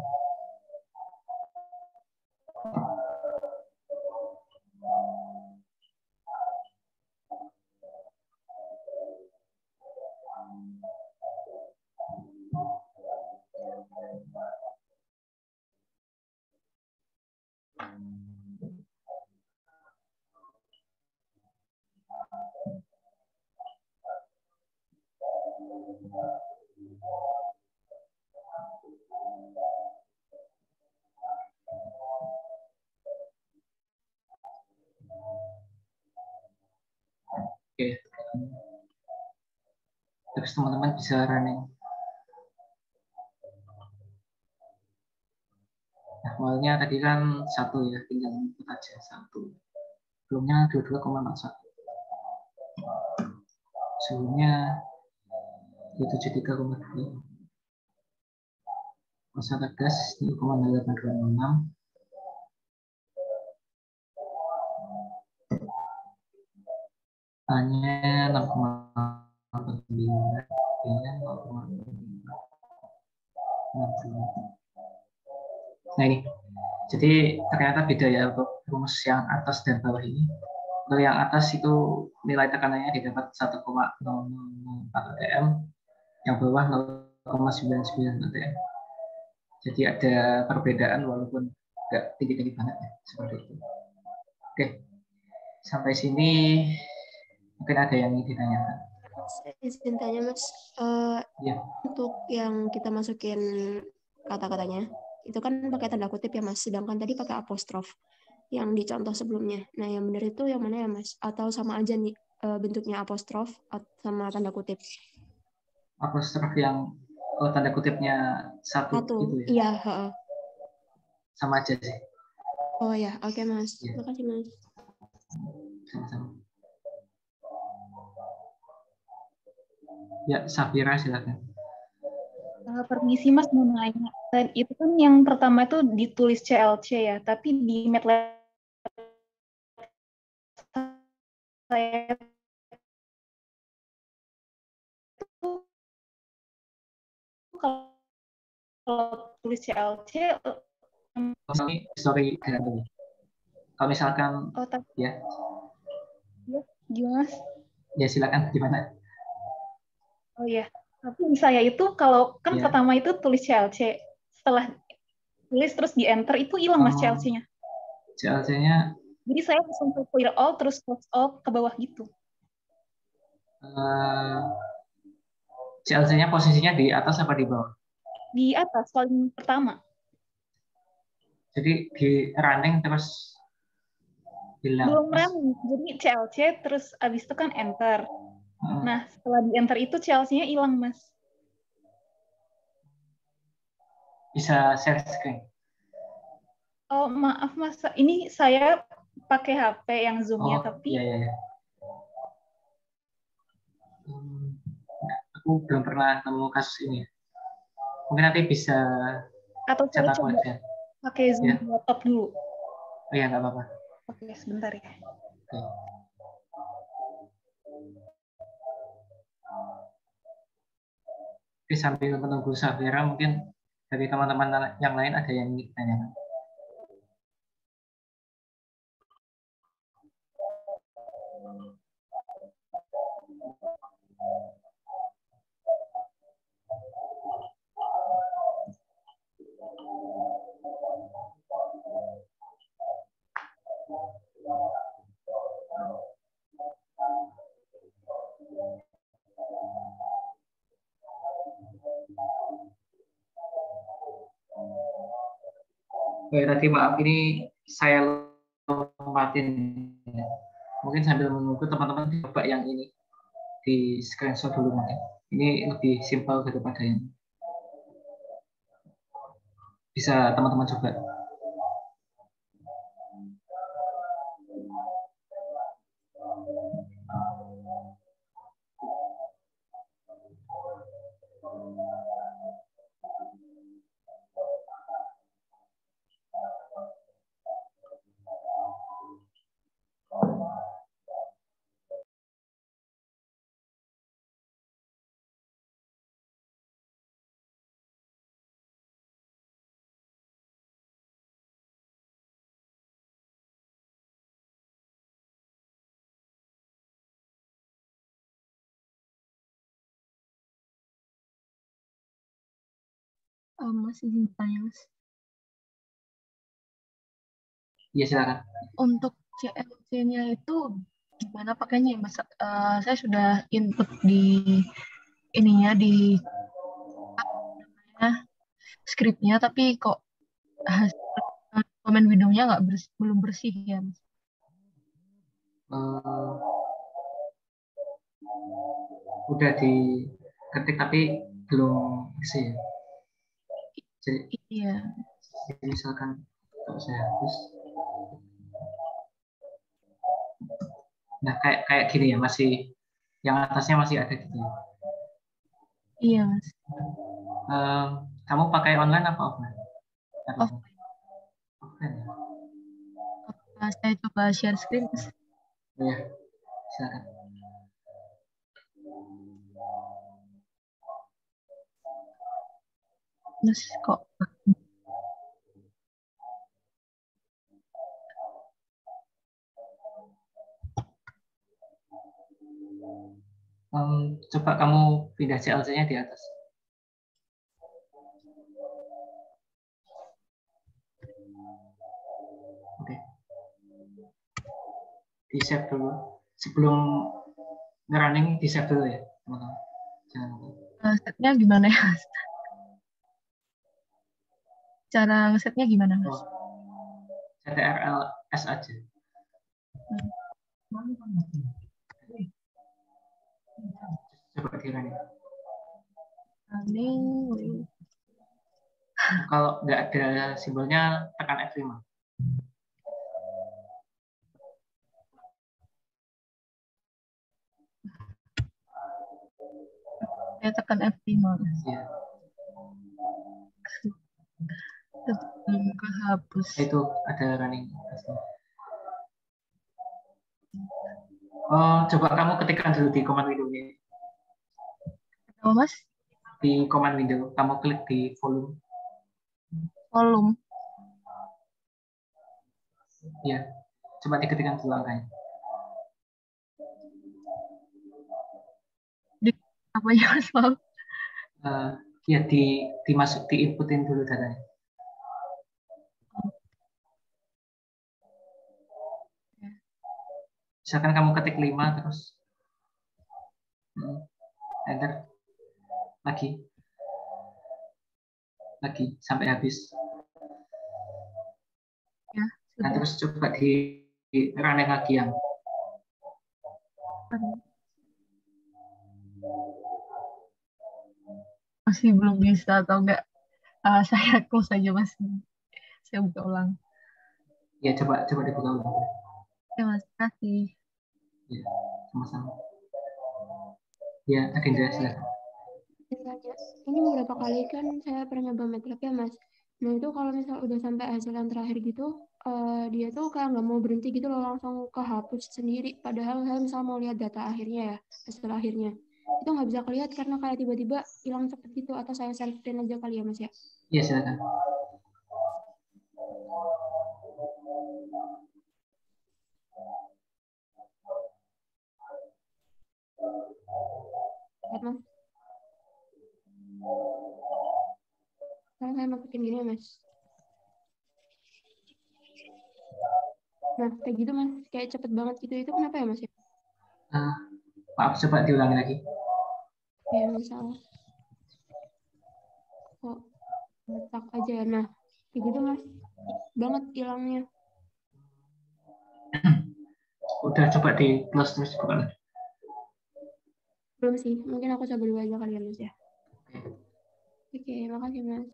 Oke. Terus teman-teman bisa running. Nah, awalnya tadi kan 1 ya, tinggal input aja 1. Belumnya 22,41. Suhunya 73,2. Konstanta gas 0,826. A-nya 6,89. B-nya 0,60. Nah ini, jadi ternyata beda ya untuk rumus yang atas dan bawah ini. Untuk yang atas itu nilai tekanannya didapat 1,004 atm, yang bawah 0,99 atm. Jadi ada perbedaan walaupun nggak tinggi-tinggi banget ya, seperti itu. Oke, sampai sini mungkin ada yang ingin ditanyakan. Saya izin tanya Mas, Ya. untuk yang kita masukin kata-katanya, itu kan pakai tanda kutip ya Mas, sedangkan tadi pakai apostrof yang di contoh sebelumnya. Nah yang benar itu yang mana ya Mas? Atau sama aja nih bentuknya apostrof sama tanda kutip? Apostrof yang tanda kutipnya satu itu ya? Iya. Sama aja sih. Oh ya, oke Mas. Ya. Makasih Mas. Sama-sama. Ya, Safira silakan. Permisi Mas, mau nanya. Dan itu kan yang pertama itu ditulis CLC ya, tapi di MATLAB saya itu kalau tulis CLC sorry dulu. Kalau misalkan ya. Ya, gimana Mas? Ya silakan, gimana? Oh ya, tapi di saya itu kalau kan pertama itu tulis CLC, setelah tulis terus di enter itu hilang Mas CLC-nya. CLC-nya jadi saya langsung clear all terus close all ke bawah gitu. CLC-nya posisinya di atas apa di bawah? Di atas, paling pertama. Jadi di running terus hilang. Belum running, jadi CLC terus abis itu kan enter. Nah, setelah di enter itu CLC-nya hilang, Mas. Bisa share screen? Oh, maaf, Mas. Ini saya pakai HP yang Zoom-nya, tapi... Iya. Aku belum pernah nemu kasus ini. Mungkin nanti bisa atau saya coba pakai Zoom laptop dulu. Oh iya, nggak apa-apa. Oke, sebentar ya. Oke. Oke, sambil menunggu Safira, mungkin dari teman-teman yang lain ada yang ingin ditanyakan. Tadi maaf, ini saya lompatin. Mungkin sambil menunggu teman-teman coba yang ini di screenshot dulu mungkin. Ini lebih simpel daripada yang bisa teman-teman coba. Mas izin bertanya, Mas. Iya, silakan. Untuk CLC-nya itu gimana pakainya, Mas? Saya sudah input di ininya di skripnya, tapi kok komen videonya belum bersih ya, Mas? Udah diketik tapi belum bersih. Jadi, iya. Misalkan kalau saya hapus. Nah, kayak gini ya, masih yang atasnya masih ada gitu. Iya, Mas. Kamu pakai online apa offline? Offline. Offline ya? Saya coba share screen, Mas. Iya, silakan. Mas kok Coba kamu pindah CLC-nya di atas. Oke. Di save dulu. Sebelum nge-running di save dulu ya, teman-teman. Jangan lupa. setnya gimana ya, Mas? Cara ngesetnya gimana, Mas? CTRL-S aja. Coba di running. Running. Kalau nggak ada simbolnya, tekan F5. Saya tekan F5. Ya. Belum kehapus. Itu ada running. Oh, coba kamu ketikkan dulu di command window-nya. Apa, Mas? Di command window, kamu klik di volume. Volume. Ya, coba diketikkan dulu angkanya. Apa ya, Mas? Maaf. Ya, diinputin dulu datanya. Misalkan kamu ketik 5 terus enter lagi sampai habis. Ya, nah, terus coba di running lagi yang masih belum bisa atau enggak. Saya close aja, Mas. Saya buka ulang. Ya, coba dibuka ulang. Ya, Mas, kasih. Ya, sama-sama. Ya, agenda silakan. Ini beberapa kali kan saya pernah nyoba MATLAB ya, Mas. Nah, itu kalau misal udah sampai hasil yang terakhir gitu, dia tuh kayak nggak mau berhenti gitu loh, langsung kehapus sendiri. Padahal saya misal mau lihat data akhirnya ya, hasil akhirnya. Itu nggak bisa kelihatan karena kayak tiba-tiba hilang cepet gitu, atau saya self print aja kali ya, Mas ya? Iya, silakan. Lihat, Mas. Sekarang saya masukin gini ya, Mas. Nah, kayak gitu, Mas. Kayak cepet banget gitu. Itu kenapa ya, Mas ya? Maaf, coba diulangi lagi. Ya, misal kok letak aja ya. Nah, kayak gitu, Mas. Banget hilangnya. Udah coba di close terus bukan? Belum sih. Mungkin aku coba dulu aja kali ya, Mas ya. Oke, makasih, Mas.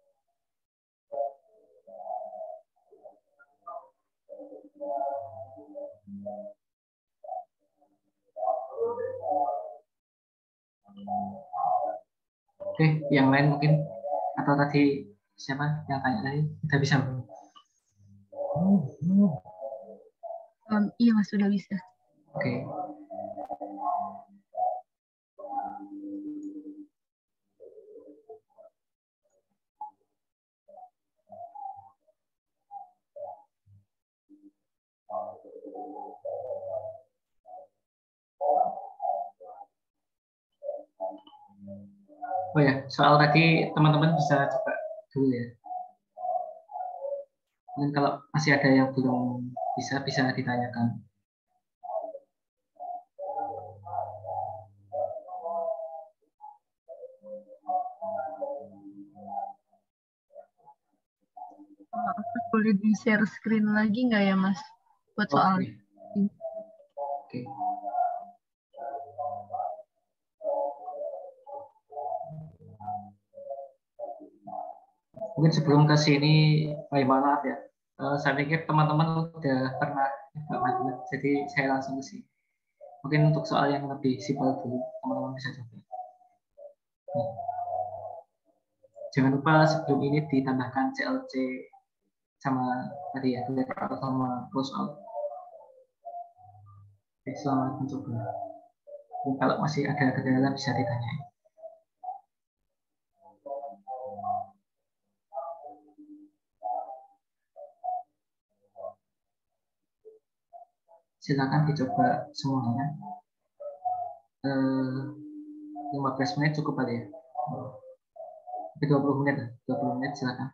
Oke, yang lain mungkin atau tadi siapa yang tanya tadi kita bisa belum? Iya, Mas, sudah bisa. Oke. Oh ya, soal tadi teman-teman bisa coba dulu ya. Mungkin kalau masih ada yang belum bisa ditanyakan. Boleh di share screen lagi nggak ya, Mas? Buat soal. Oke. Mungkin sebelum ke sini, maaf ya. Saya pikir teman-teman udah pernah MATLAB, jadi saya langsung ke sini. Mungkin untuk soal yang lebih simpel dulu, teman-teman bisa coba. Jangan lupa sebelum ini ditambahkan CLC sama tadi ya, letter sama close out. Oke, selamat mencoba. Kalau masih ada kendala bisa ditanyain. silakan dicoba semuanya. 15 menit cukup kali ya. 20 menit lah, 20 menit silakan.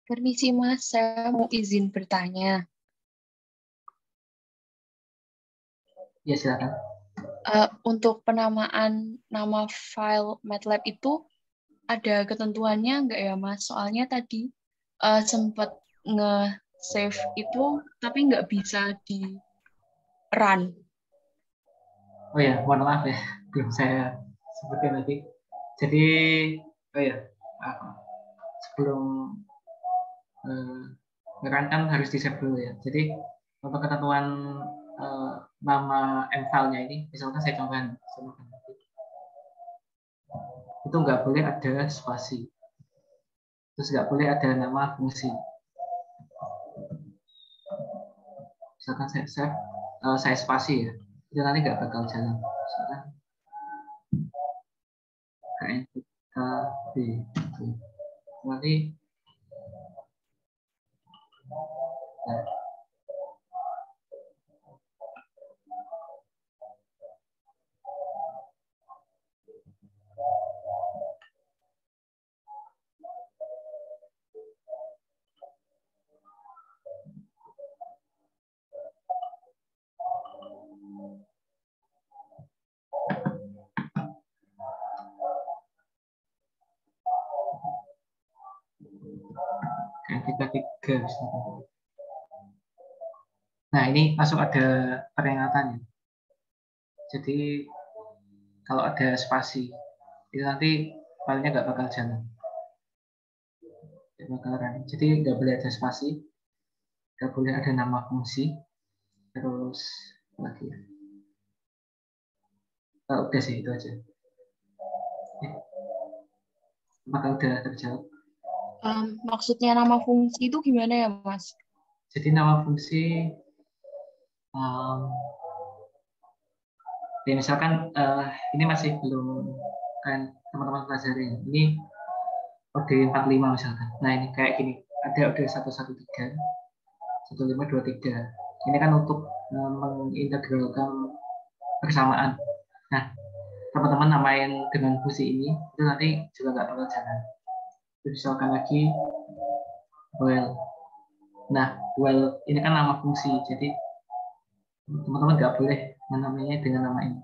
Permisi Mas, saya mau izin bertanya. Ya silakan. Untuk penamaan nama file MATLAB itu ada ketentuannya nggak ya Mas? Soalnya tadi sempat nge-save itu tapi nggak bisa di run. Oh ya, mohon maaf ya, belum saya sebutin tadi. Jadi, oh ya, sebelum ngeran kan harus di-save dulu ya. Jadi untuk ketentuan nama M-file-nya ini, misalkan saya contohkan, itu nggak boleh ada spasi, terus nggak boleh ada nama fungsi. Misalkan saya spasi ya, itu nanti nggak bakal jalan. Misalkan KNTKB, nanti nah, KNTK3 misalkan. Nah, ini langsung ada peringatannya. Jadi, kalau ada spasi, itu nanti filenya nggak bakal jalan. Jadi, nggak boleh ada spasi, nggak boleh ada nama fungsi, terus apa lagi ya? Udah sih, itu aja. Apakah udah terjawab? Maksudnya nama fungsi itu gimana ya Mas? Jadi nama fungsi ya misalkan ini masih belum kan teman-teman pelajari. Ini OD 45 misalkan. Nah ini kayak gini, ada OD 113, 1523. Ini kan untuk mengintegralkan persamaan. Nah teman-teman namain dengan fungsi ini itu nanti juga nggak bakal jalan. Misalkan lagi well. Nah well ini kan nama fungsi, jadi teman-teman nggak boleh menamainya dengan nama ini.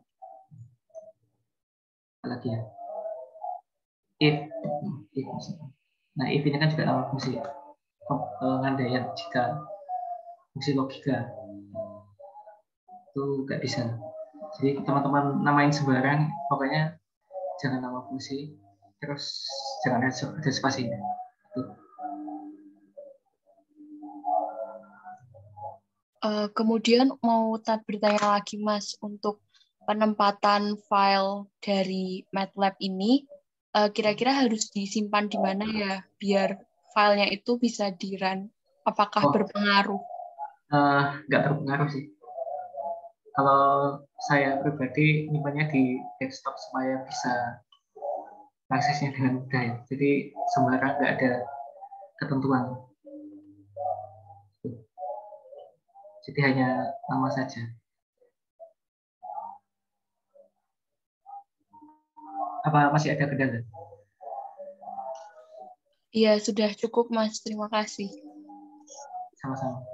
Apalagi ya, if. Nah if ini kan juga nama fungsi pengandaian jika fungsi logika itu nggak bisa. Jadi teman-teman namain sembarang, pokoknya jangan nama fungsi, terus jangan ada spasinya. Kemudian mau bertanya lagi Mas, untuk penempatan file dari MATLAB ini kira-kira harus disimpan di mana ya biar filenya itu bisa di-run? Apakah berpengaruh? Nggak berpengaruh sih. Kalau saya pribadi nyimpannya di desktop supaya bisa aksesnya dengan mudah ya. Jadi sembarang nggak ada ketentuan. Jadi hanya nama saja. Apa masih ada kendala? Iya, sudah cukup, Mas. Terima kasih. Sama-sama.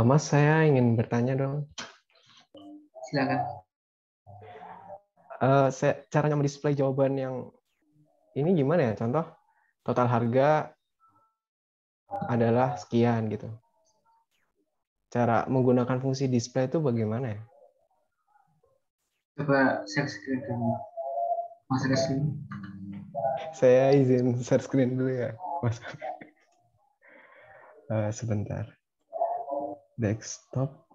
Mas, saya ingin bertanya dong. Silakan. Caranya mendisplay jawaban yang ini gimana ya? Contoh, total harga adalah sekian gitu. Cara menggunakan fungsi display itu bagaimana ya? Coba share screen dulu. Mas Resli. Saya izin share screen dulu ya, Mas. Sebentar. Desktop,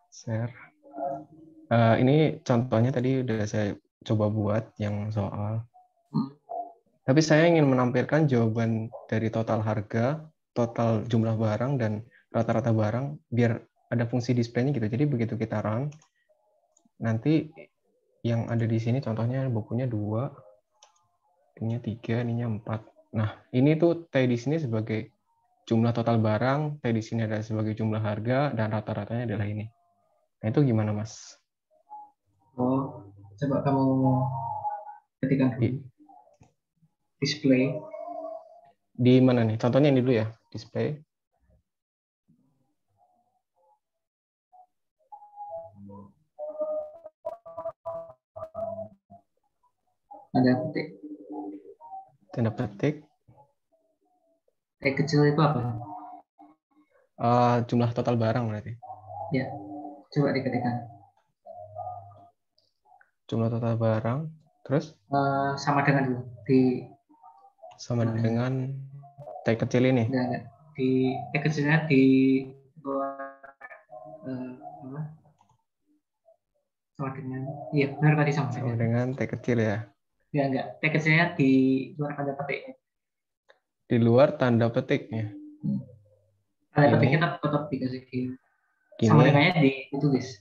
share. Ini contohnya tadi udah saya coba buat yang soal. Tapi saya ingin menampilkan jawaban dari total harga, total jumlah barang, dan rata-rata barang, biar ada fungsi display-nya gitu. Jadi begitu kita run, nanti yang ada di sini contohnya bukunya 2, ininya 3, ininya 4. Nah, ini tuh T di sini sebagai jumlah total barang, T di sini adalah sebagai jumlah harga, dan rata-ratanya adalah ini. Nah, itu gimana, Mas? Oh, coba kamu ketikkan dulu. Display. Di mana nih? Contohnya ini dulu ya, display. Tanda petik. Tanda petik. Kecil itu apa? Jumlah total barang berarti. Ya, coba diketikkan. Jumlah total barang, terus? Sama dengan dulu. Sama dengan T kecil ini? Enggak. T kecilnya di luar apa? Sama dengan, iya benar tadi sama dengan T kecil ya? Ya enggak, T kecilnya di luar tanda petiknya. Di luar tanda petiknya? Tanda petiknya tetap dikasih sama dengannya ditulis.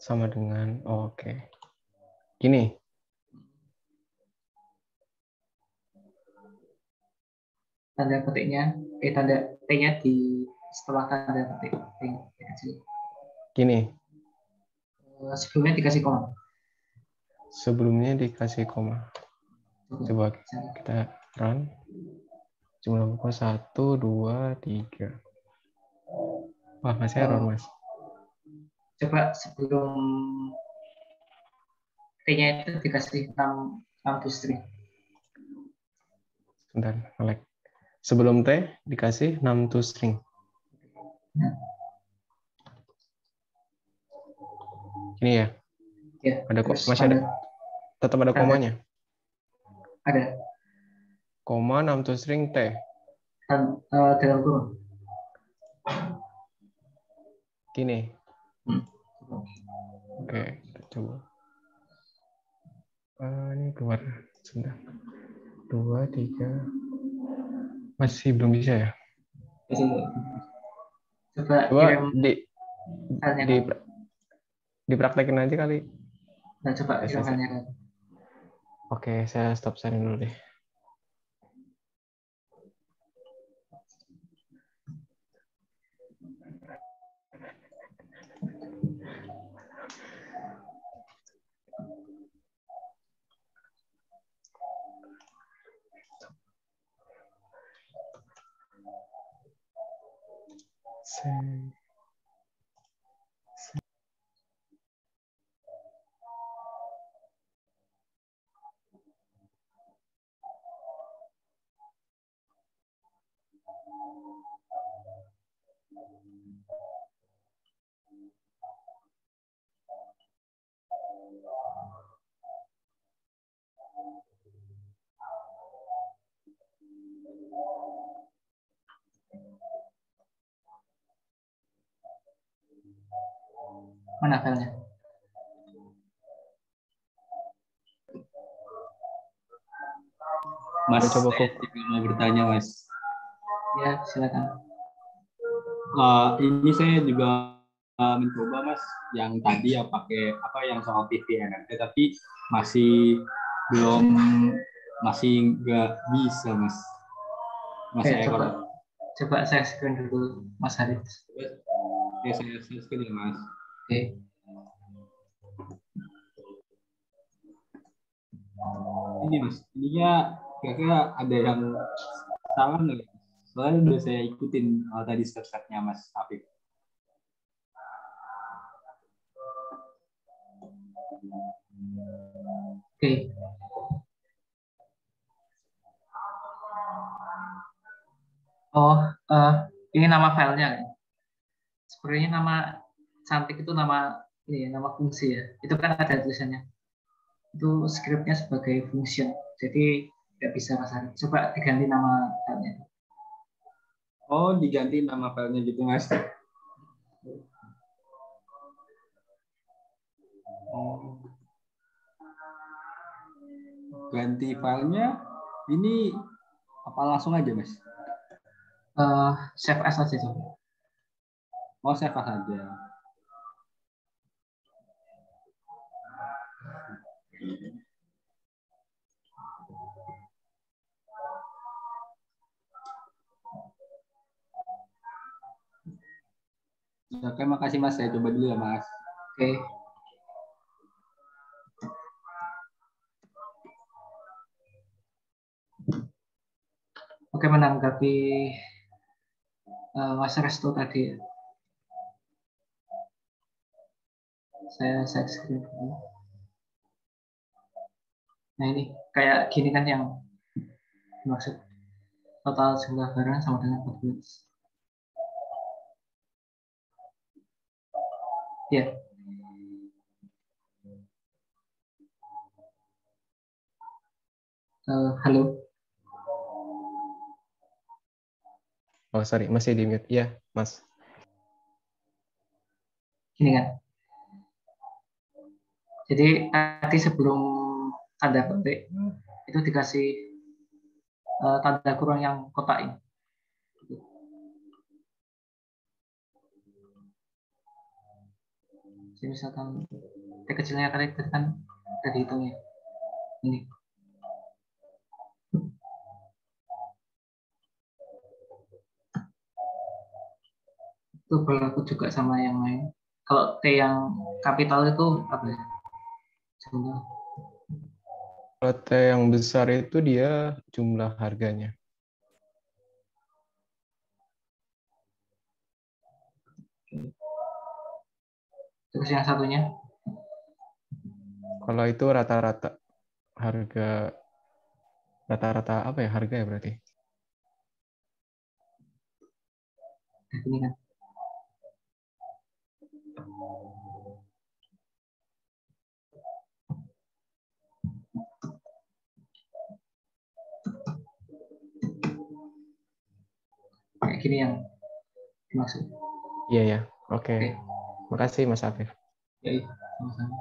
Sama dengan, oke. Gini. Tanda petiknya, tanda T-nya di setelah tanda petik T kecil. Gini. Sebelumnya dikasih koma. Sebelumnya dikasih koma. Coba kita run. Jumlah buku 1, 2, 3. Wah, masih error, Mas. Coba sebelum T-nya itu dikasih 6 to string. Sebentar, nge-lag. Sebelum T dikasih 6 to string. Ini ya? Ya. Ada kok, masih ada. Tetap ada komanya. Ada. Koma 6 to string T. Dalam kurung. Gini. Oke, kita coba. Ini keluar. Sebentar. 2, 3. Masih belum bisa ya? Coba dipraktekin aja kali. Nah, coba kirimkannya. Oke, saya stop sharing dulu deh. Mana filenya? Mas, Coba saya kok. juga mau bertanya, Mas. Ya, silakan. Ini saya juga mencoba, Mas, yang tadi ya pakai apa yang soal TV NRT, tapi belum masih nggak bisa, Mas. Masih Oke, error. coba saya screen dulu, Mas Haris. Oke, saya screen ya, Mas. Oke. Ini, Mas, ininya kira-kira ada yang salah nggak? Soalnya udah saya ikutin tadi step-stepnya Mas Afif. Oke. Oh, ini nama filenya. Sebenarnya nama cantik itu nama fungsi ya. Itu kan ada tulisannya. Itu scriptnya sebagai function. Jadi nggak bisa Mas Haris. Coba diganti nama filenya. Oh, diganti nama filenya gitu, Mas. Ganti filenya ini apa langsung aja, Mas? Save as aja coba. Oh, save as aja. Oke, makasih Mas. Saya coba dulu ya, Mas. Oke. Oke, menanggapi Mas Resto tadi ya. Saya screen dulu. Nah ini kayak gini kan yang dimaksud total jumlah barang sama dengan 14. Ya. Halo. Oh, sorry, masih di mute. Ya, Mas. Gini kan. Jadi tadi sebelum tanda petik itu dikasih tanda kurung yang kotak ini. Jadi misalkan T kecilnya karakter kan udah dihitungnya. Ini. Itu berlaku juga sama yang lain. Kalau T yang kapital itu apa ya? Jumlah. Kalau T yang besar itu dia jumlah harganya. Terus yang satunya? Kalau itu rata-rata harga, rata-rata apa ya harga ya berarti? Ini kan. Kayak gini yang dimaksud. Iya ya, oke. Makasih Mas Afif. Ya, sama-sama.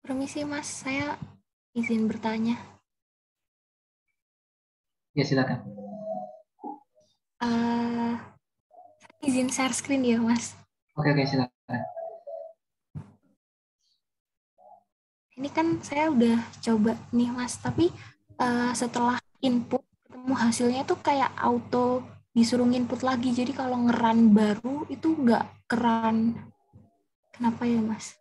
Permisi Mas, saya izin bertanya. Ya, silakan. Izin share screen ya Mas. Oke, silakan. Ini kan saya udah coba nih Mas, tapi setelah input ketemu hasilnya tuh kayak auto disuruh input lagi. Jadi kalau ngeran baru itu nggak keran. Kenapa ya Mas?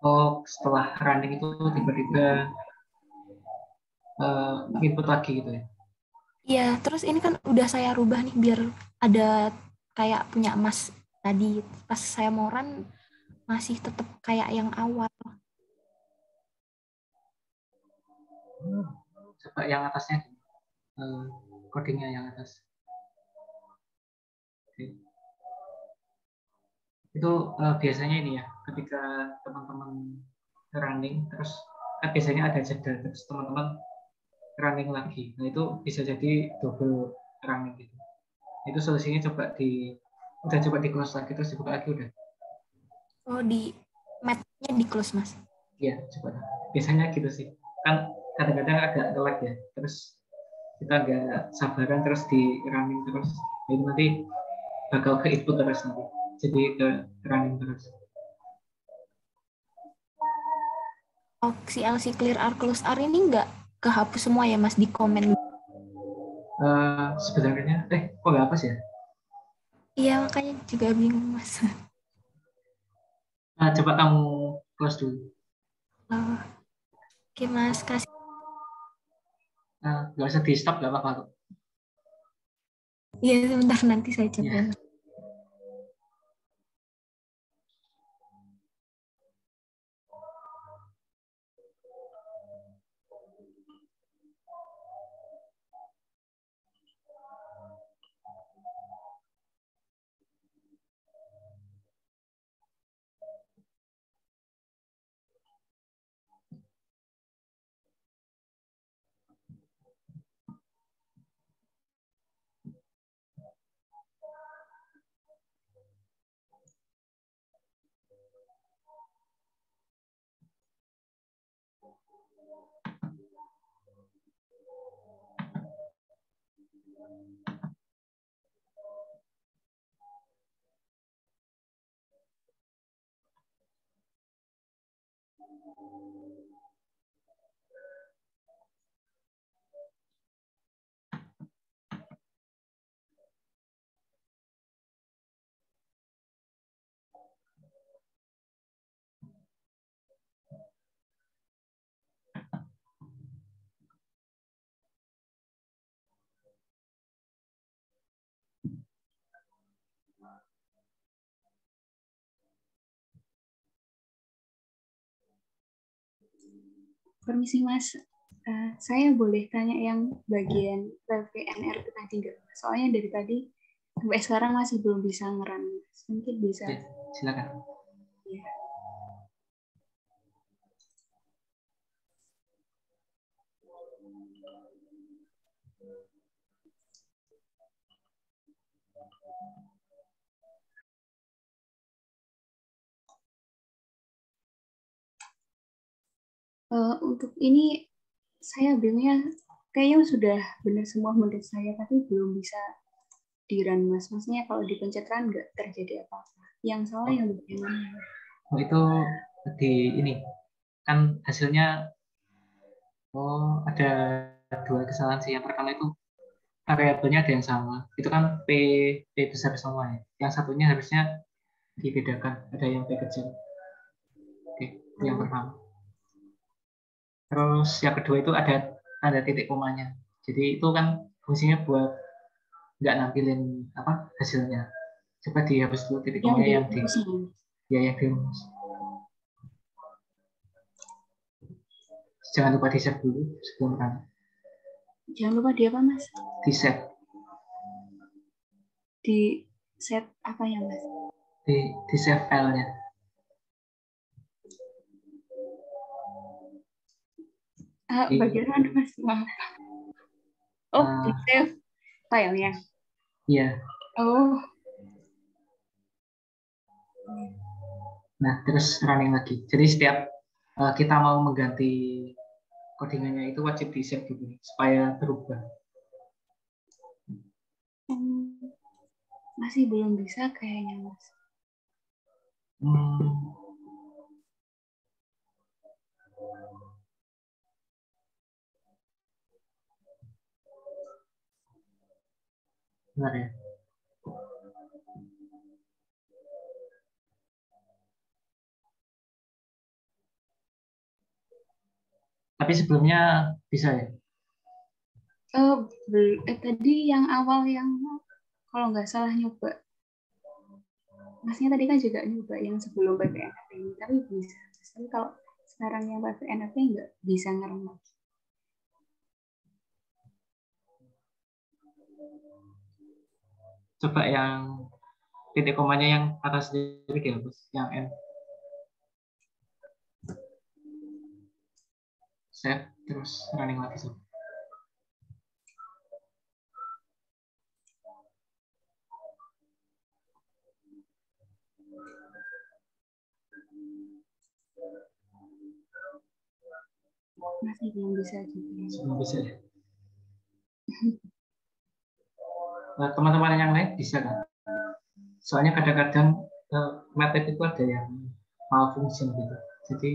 Oh, setelah running itu tiba-tiba input lagi gitu ya? Iya, terus ini kan udah saya rubah nih biar ada kayak punya Mas tadi. Pas saya mau run masih tetap kayak yang awal. Coba yang atasnya, codingnya yang atas. Oke. Itu biasanya ini ya, ketika teman-teman running, terus kan biasanya ada jeda, terus teman-teman running lagi. Nah itu bisa jadi double running gitu. Itu solusinya udah coba di close lagi, terus dibuka lagi udah. Oh, di map-nya di close Mas? Iya, coba. Biasanya gitu sih. Kan kadang-kadang agak nge-lag ya, terus kita agak sabaran terus di running terus. Itu nanti bakal ke input terus nanti. Jadi ke running terus. CLC clear R close R ini nggak kehapus semua ya Mas di komen? Sebenarnya, kok nggak hapus ya? Iya, makanya juga bingung Mas. Coba kamu close dulu. Oke Mas, kasih. Nggak usah di stop, nggak apa-apa. Iya, sebentar nanti saya coba. Ya. Permisi Mas, saya boleh tanya yang bagian PVNR itu tadi nggak? Soalnya dari tadi sampai sekarang masih belum bisa ngeran. Mungkin bisa. Ya, silakan. Ya. Untuk ini saya bingungnya kayaknya sudah benar semua menurut saya, tapi belum bisa di-run Mas. Maksudnya kalau dipencet run nggak terjadi apa-apa. Yang salah yang bagaimana? Itu di ini kan hasilnya ada dua kesalahan sih. Yang pertama itu variabelnya ada yang sama. Itu kan P besar semua ya. Yang satunya harusnya dibedakan, ada yang P kecil. Oke, itu yang pertama. Terus yang kedua itu ada tanda titik komanya. Jadi itu kan fungsinya buat nggak nampilin hasilnya. Coba dihapus dulu titik komanya yang di rumus. Jangan lupa di-save dulu sebelum run. Jangan lupa di apa Mas? Di-save. Di set apa ya Mas? Di save filenya. Bagian mana Mas? Maaf. Oh, di save filenya. Iya. Oh. Nah, terus running lagi. Jadi setiap kita mau mengganti codingannya itu wajib di-save dulu supaya berubah. Masih belum bisa kayaknya, Mas. Benar ya. Tapi sebelumnya bisa ya? Tadi yang awal yang kalau nggak salah nyoba, Masnya tadi kan juga nyoba yang sebelum pakai NFP ini, tapi bisa. Tapi kalau sekarang yang pakai NFP nggak bisa ngerem lagi. Coba yang titik komanya yang atas sedikit dihapus, yang N. Save, terus running lagi. Masih belum bisa juga. Belum bisa ya. Nah, teman-teman yang lain bisa kan? Soalnya kadang-kadang MATLAB itu ada yang malfunction gitu. Jadi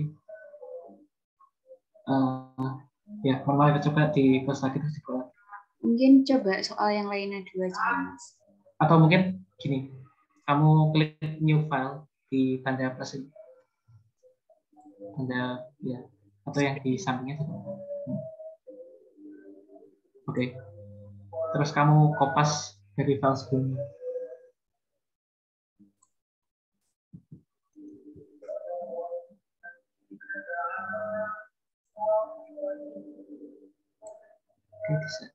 ya normal coba di post lagi terus dibuat. Mungkin coba soal yang lainnya dulu aja, Mas. Atau mungkin gini, kamu klik new file di tanda plus ini. Tanda ya, atau yang di sampingnya. Oke. Terus kamu kopas dari file sebelumnya. Oke, bisa.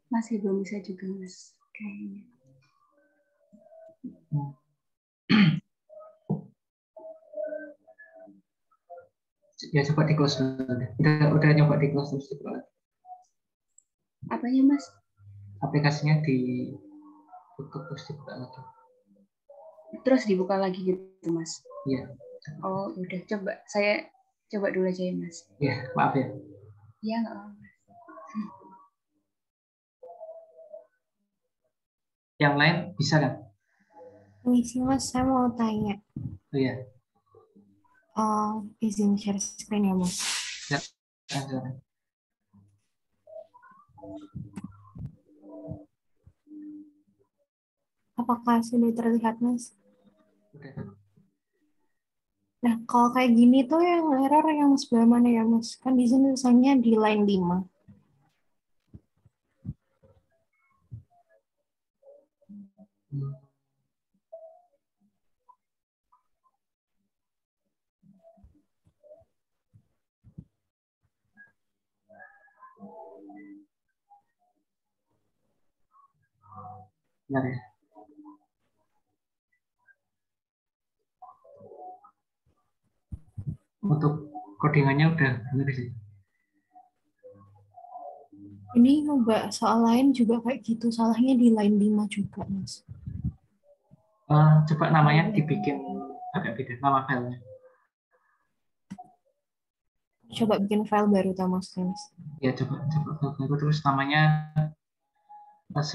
Masih belum bisa juga, Mas. Kayaknya. Ya coba di close dulu. Udah nyoba di close terus dibuka lagi. Apanya, Mas? Aplikasinya ditutup terus dibuka lagi. Terus dibuka lagi gitu, Mas? Iya. Oh, udah. Coba. Saya coba dulu aja ya, Mas. Iya, maaf ya. Iya, nggak apa-apa. Yang lain bisa kan? Misi Mas, saya mau tanya. Oh, iya. Izin share screen ya, Mas. Ya. Apakah sudah terlihat, Mas? Udah. Nah, kalau kayak gini tuh yang error yang sebelah mana ya, Mas? Kan di sini tulisannya di line 5. Benar ya. Untuk codingannya udah benar sih. Ini nyoba soal lain juga kayak gitu, salahnya di line 5 juga, Mas. Coba namanya dibikin agak beda, nama filenya. Coba bikin file baru, Mas. Ya, coba file baru terus namanya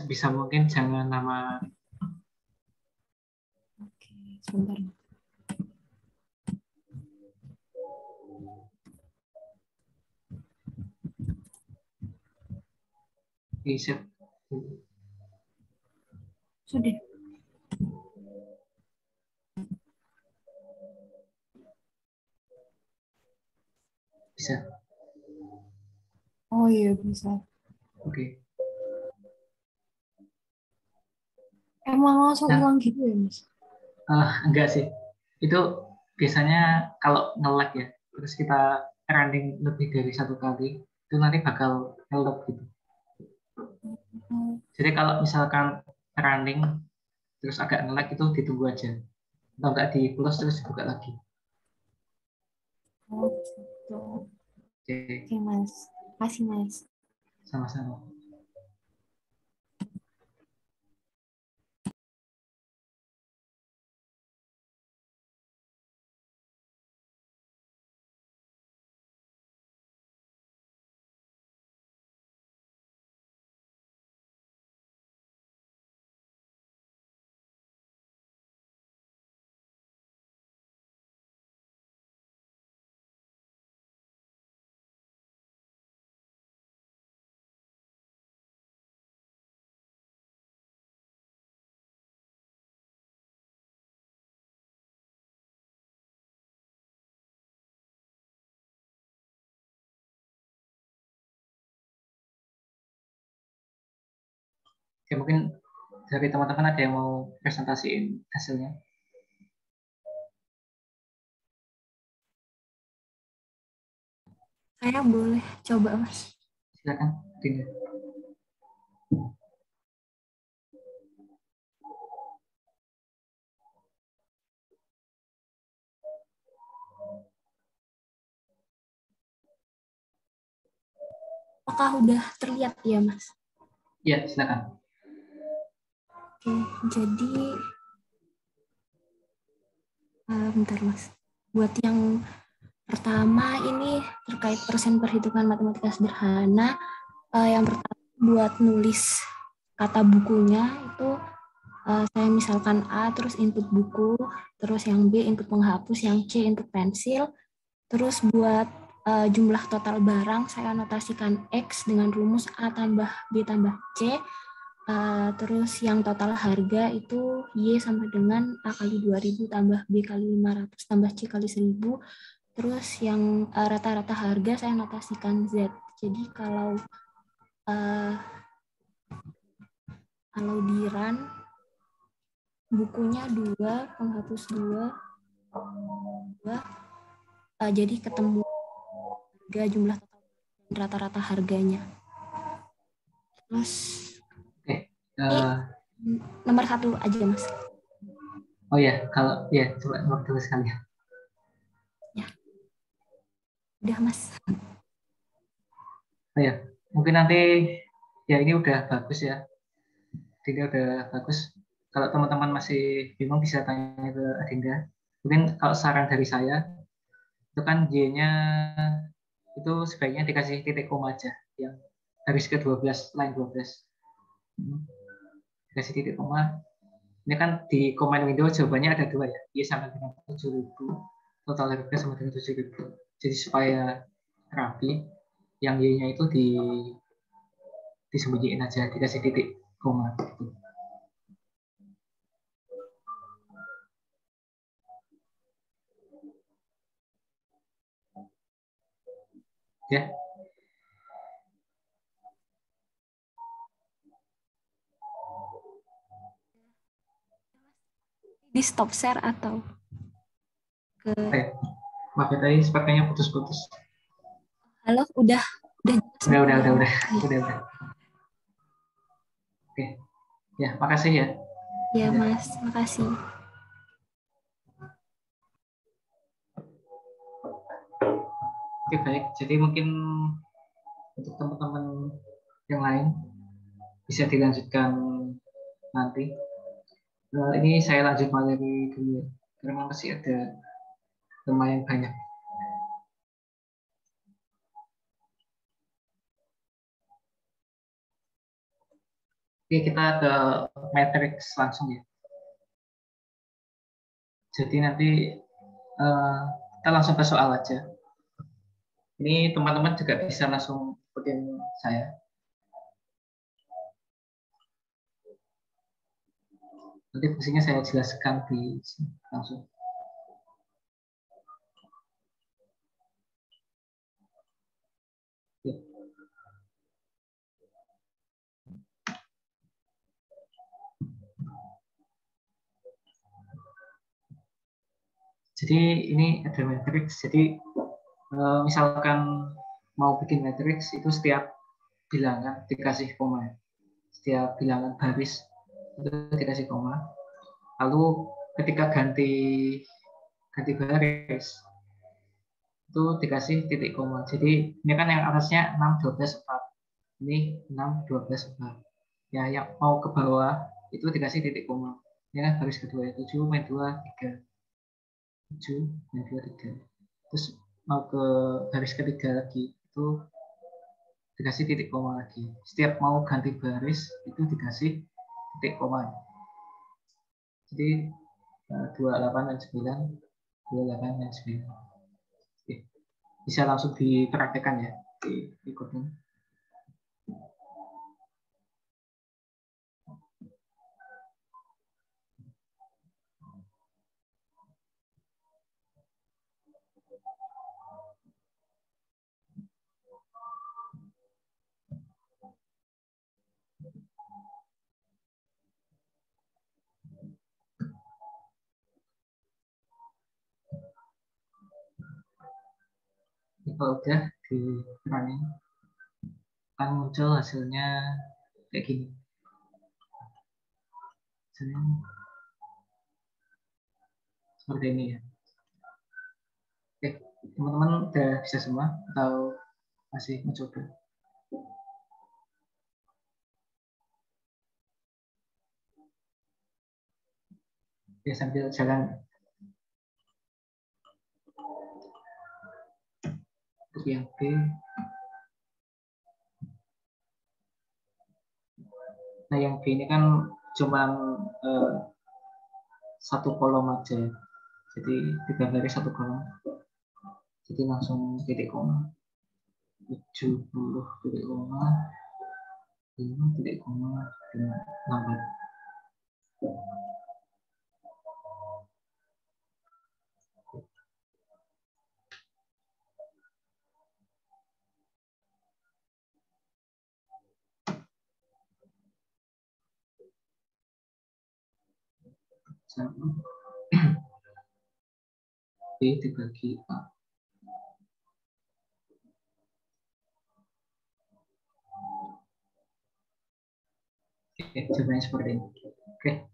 bisa mungkin jangan nama. Oke, sebentar. Di-save. Sudah. Bisa. Oh iya, bisa. Oke. Emang langsung hilang gitu ya, Mas? Enggak sih. Itu biasanya kalau nge-lag ya, terus kita running lebih dari 1 kali, itu nanti bakal nge-lag gitu. Jadi kalau misalkan running terus agak nge-lag itu ditunggu aja. Atau nggak di close terus dibuka lagi. Oh, gitu. Oke. Oke, Mas. Makasih, Mas. Sama-sama. Oke, mungkin dari teman-teman ada yang mau presentasiin hasilnya? Saya boleh coba, Mas. Silakan, Dinda. Apakah udah terlihat ya, Mas? Iya, silakan. Oke, jadi bentar, Mas. Buat yang pertama ini terkait persen perhitungan matematika sederhana. Yang pertama buat nulis kata bukunya itu saya misalkan A terus input buku, terus yang B input penghapus, yang C input pensil. Terus buat jumlah total barang saya anotasikan X dengan rumus A tambah B tambah C. Terus yang total harga itu Y sama dengan A kali 2000 tambah B kali 500 tambah C kali 1000. Terus yang rata-rata harga saya anotasikan Z. Jadi kalau di run bukunya 2, penghapus 2, jadi ketemu harga jumlah total dan rata-rata harganya. Terus nomor 1 aja, Mas. Oh ya, kalau ya coba nomor 2 sekali. Ya, udah, Mas. Oh ya, mungkin nanti ya ini udah bagus ya. Dinda udah bagus. Kalau teman-teman masih bingung bisa tanya ke Adinda. Mungkin kalau saran dari saya itu kan Y-nya itu sebaiknya dikasih titik koma aja yang garis ke-12, line 12. Dikasih titik koma. Ini kan di command window jawabannya ada 2 ya. Y sama dengan 7.000, total harga sama dengan 7.000. Jadi supaya rapi, yang Y-nya itu disembunyiin aja, dikasih titik koma gitu. Ya. Di stop share atau ke Maaf ya, tadi sepertinya putus-putus. Halo, udah Udah. Oke. Ya, makasih ya. Ya, Mas, makasih. Oke, baik. Jadi mungkin untuk teman-teman yang lain bisa dilanjutkan nanti. Ini saya lanjut materi dulu karena masih ada lumayan banyak. Oke, kita ke matrix langsung ya. Jadi nanti kita langsung ke soal aja. Ini teman-teman juga bisa langsung ikutin saya. Nanti fungsinya saya jelaskan di sini langsung. Ya. Jadi ini ada matrix. Jadi misalkan mau bikin matrix itu setiap bilangan dikasih koma. Setiap bilangan baris itu dikasih koma. Lalu ketika ganti baris itu dikasih titik koma. Jadi ini kan yang atasnya 6, 12, 4. Ini 6, 12, 4. Ya, yang mau ke bawah itu dikasih titik koma. Ini kan baris kedua, 7, main 2, 3. 7, main 2, 3. Terus mau ke baris ketiga lagi, itu dikasih titik koma lagi. Setiap mau ganti baris, itu dikasih titik koma. Jadi 28 dan 9, 28 dan 9. Oke. Bisa langsung dipraktekkan ya, ikutin. Kalau udah di running akan muncul hasilnya kayak gini. Hasilnya seperti ini ya. Oke, teman-teman udah bisa semua atau masih mencoba? Ya, sambil jalan. Untuk yang B, nah yang B ini kan cuma satu kolom aja, jadi 3 baris 1 kolom, jadi langsung titik koma. 70 titik koma, 5 titik koma, 6. B dibagi A. Oke, jawabannya seperti ini. Oke,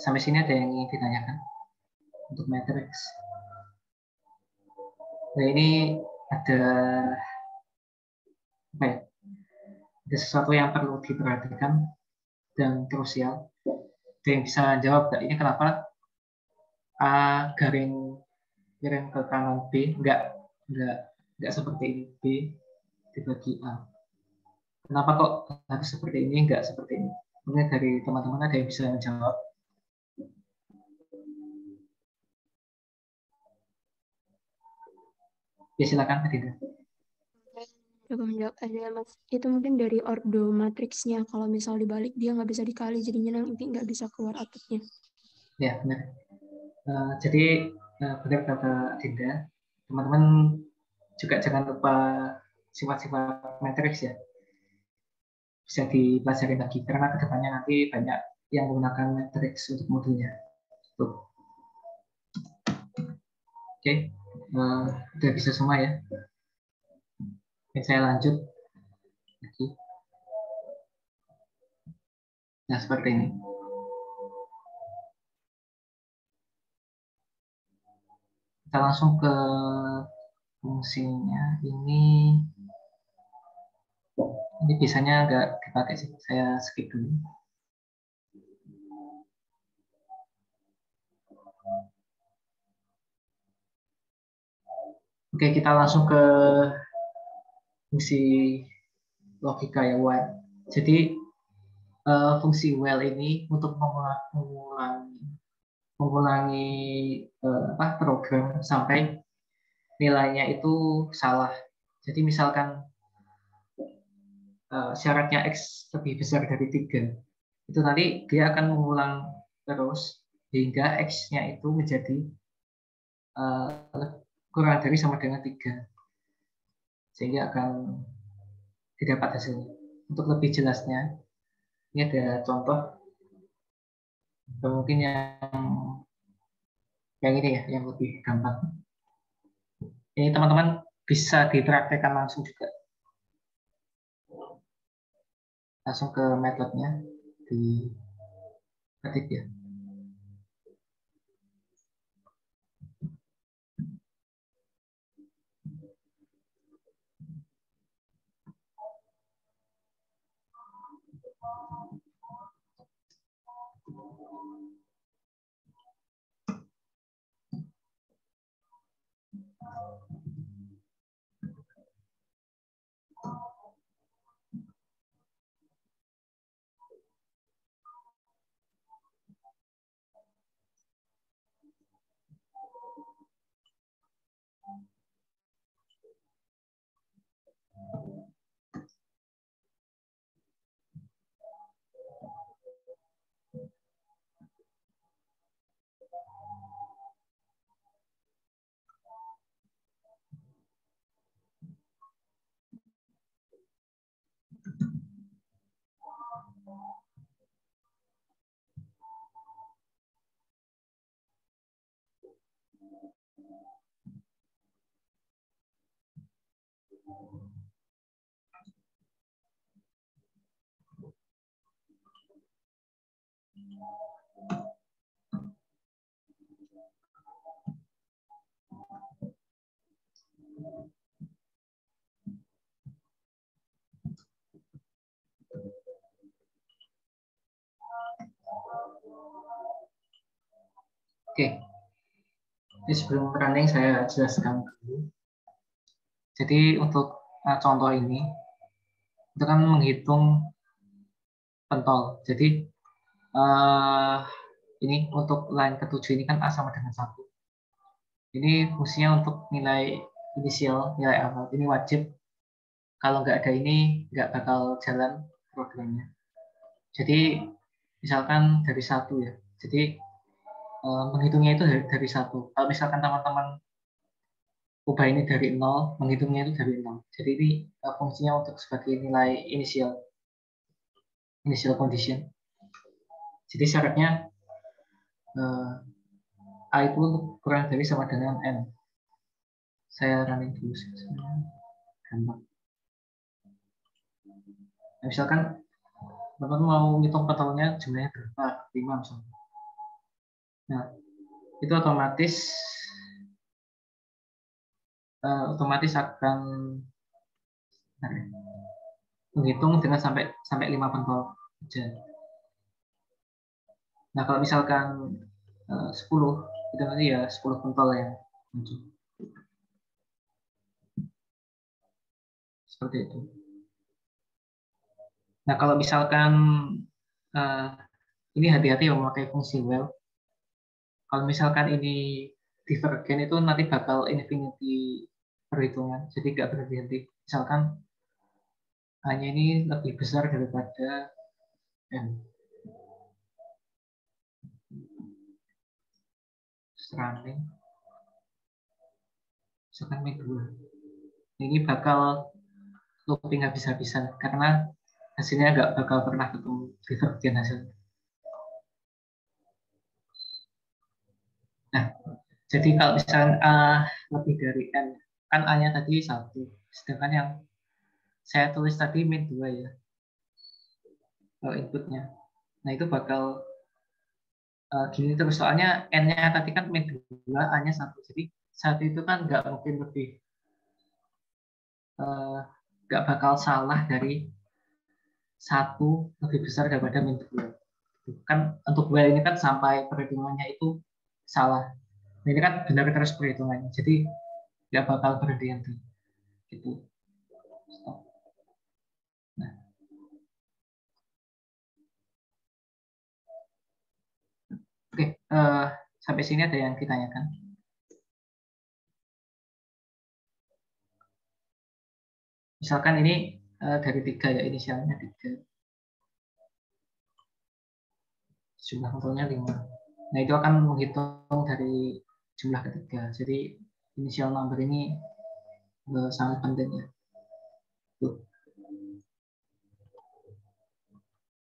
sampai sini ada yang ingin ditanyakan untuk matrix? Nah, ini ada apa ya? Ada sesuatu yang perlu diperhatikan dan krusial. Ada yang bisa jawab nggak? Ini kenapa A garing miring ke kanan B nggak seperti ini, B dibagi A. Kenapa kok harus seperti ini, nggak seperti ini? Mungkin dari teman-teman ada yang bisa menjawab. Ya, silakan Pak Dinda. Coba menjawab aja Mas. Itu mungkin dari ordo matriksnya. Kalau misal dibalik dia nggak bisa dikali, jadinya nanti nggak bisa keluar outputnya. Ya, benar. Jadi benar kata Dinda. Teman-teman juga jangan lupa sifat-sifat matriks ya. Bisa dipelajari lagi karena kedepannya nanti banyak yang menggunakan matriks untuk modulnya. Tuh. Oke, udah bisa semua ya. Oke, saya lanjut lagi. Nah, seperti ini. Kita langsung ke fungsinya. Ini biasanya nggak dipakai sih. Saya skip dulu. Oke, kita langsung ke fungsi logika ya, while. Jadi fungsi while ini untuk mengulangi program sampai nilainya itu salah. Jadi misalkan syaratnya X lebih besar dari 3, itu nanti dia akan mengulang terus hingga X-nya itu menjadi kurang dari sama dengan 3. Sehingga akan didapat hasilnya. Untuk lebih jelasnya, ini ada contoh. Mungkin yang ini ya, yang lebih gampang. Ini teman-teman bisa dipraktekkan langsung juga. Langsung ke metodenya di ketik ya. Oke, ini sebelum running saya jelaskan dulu. Jadi untuk contoh ini, itu kan menghitung pentol. Jadi ini untuk line ke-7 ini kan A sama dengan 1. Ini fungsinya untuk nilai inisial, nilai awal. Ini wajib. Kalau nggak ada ini, nggak bakal jalan programnya. Jadi misalkan dari 1 ya. Jadi menghitungnya itu dari 1. Kalau misalkan teman-teman ubah ini dari 0, menghitungnya itu dari 0. Jadi ini fungsinya untuk sebagai nilai initial condition. Jadi syaratnya A itu kurang dari sama dengan N. Saya running dulu sebenarnya. Gampang. Nah, misalkan teman-teman mau ngitung pentolnya jumlahnya berapa? 5 misalnya. Nah, itu otomatis akan menghitung dengan sampai 5 pentol aja. Nah, kalau misalkan 10, itu nanti ya 10 pentol yang muncul. Seperti itu. Nah, kalau misalkan ini hati-hati ya memakai fungsi while. Kalau misalkan ini divergen itu nanti bakal infinity perhitungan, jadi nggak berhenti-henti. Misalkan hanya ini lebih besar daripada N. Running. Misalkan min 2. Ini bakal looping habis-habisan karena hasilnya nggak bakal pernah ketemu divergen hasilnya. Nah, jadi kalau misalkan A lebih dari N, kan A-nya tadi 1, sedangkan yang saya tulis tadi min 2 ya, kalau inputnya. Nah, itu bakal gini terus, soalnya N-nya tadi kan min 2, A-nya 1. Jadi 1 itu kan nggak mungkin lebih, nggak bakal salah dari 1 lebih besar daripada min 2. Kan untuk while ini kan sampai perhitungannya itu salah. Nah, ini kan benar terus perhitungannya, jadi nggak bakal berhenti-henti. Gitu. Stop. Nah. Oke, sampai sini ada yang ditanyakan? Misalkan ini dari 3 ya, inisialnya 3. Jumlah kontrolnya 5. Nah, itu akan menghitung dari jumlah ketiga. Jadi initial number ini sangat penting ya. Tuh.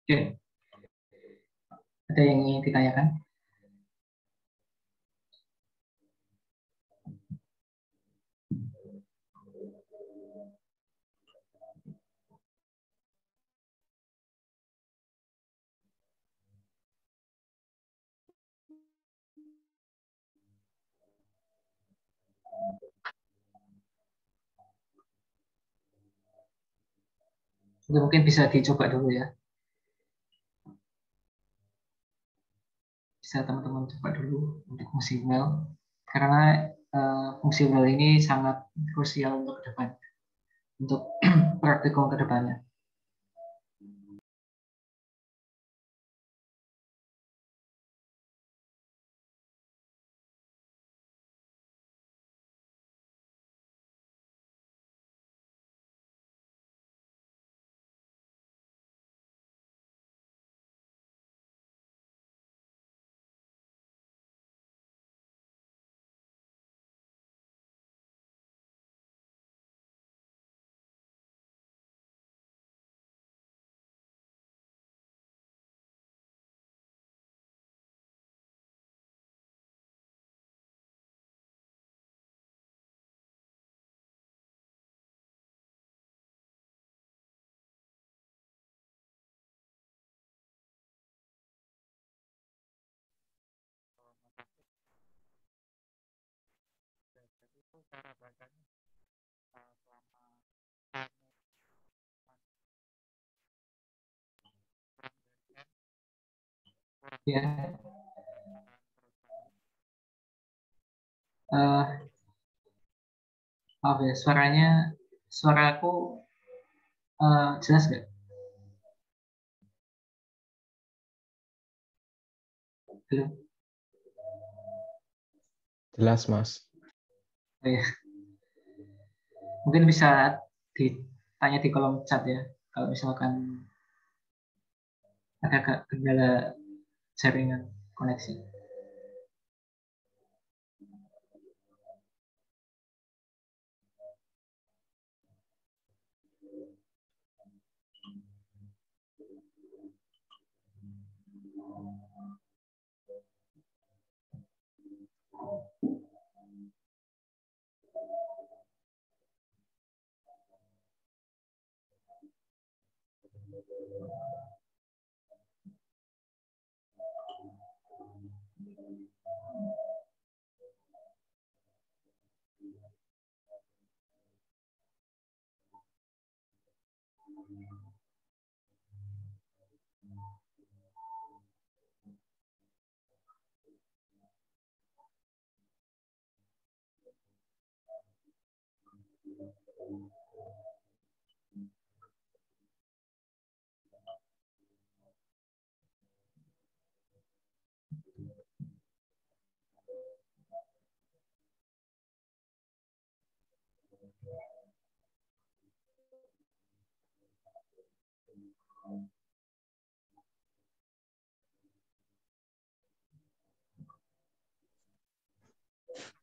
Oke. Ada yang ingin ditanyakan? Mungkin bisa dicoba dulu ya. bisa teman-teman coba dulu untuk fungsi email, karena fungsi email ini sangat krusial untuk ke depan, untuk praktikum ke depannya. Ya, maaf ya, suara aku jelas nggak? Halo? Jelas, Mas. Oh, ya. Mungkin bisa ditanya di kolom chat ya, kalau misalkan ada kendala jaringan koneksi.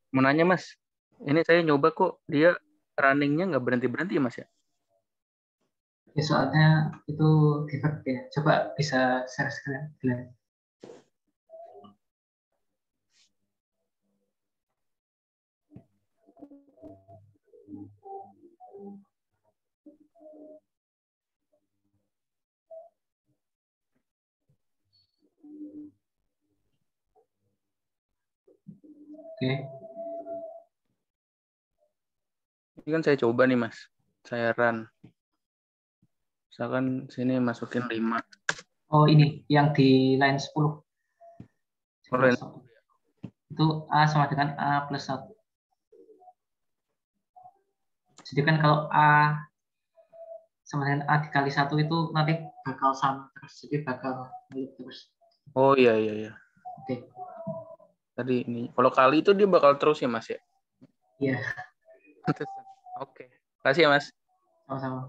Mau nanya Mas, ini saya nyoba kok dia runningnya nggak berhenti-berhenti ya Mas ya? Ya, soalnya itu debug ya. Coba bisa share screen. Oke. Ini kan saya coba nih Mas, saya run. Misalkan sini masukin 5. Oh, ini yang di line 10. Itu A sama dengan A plus 1. Jadi kan kalau A sama dengan A dikali 1 itu nanti bakal sama terus. Jadi bakal balik terus. Oh iya iya iya. Oke. Tadi ini kalau kali itu dia bakal terus ya Mas ya? Iya. Oke. Kasih ya Mas. Sama-sama.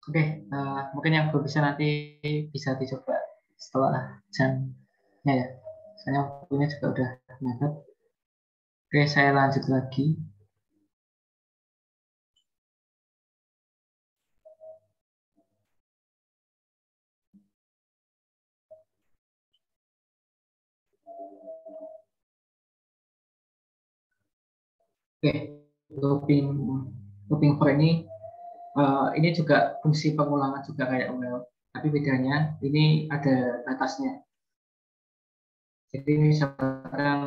Oke, mungkin yang belum bisa nanti bisa dicoba setelah jamnya ya. Soalnya waktunya juga udah mepet. Oke, saya lanjut lagi. Oke, looping looping for ini juga fungsi pengulangan juga kayak well, tapi bedanya ini ada batasnya. Jadi misalkan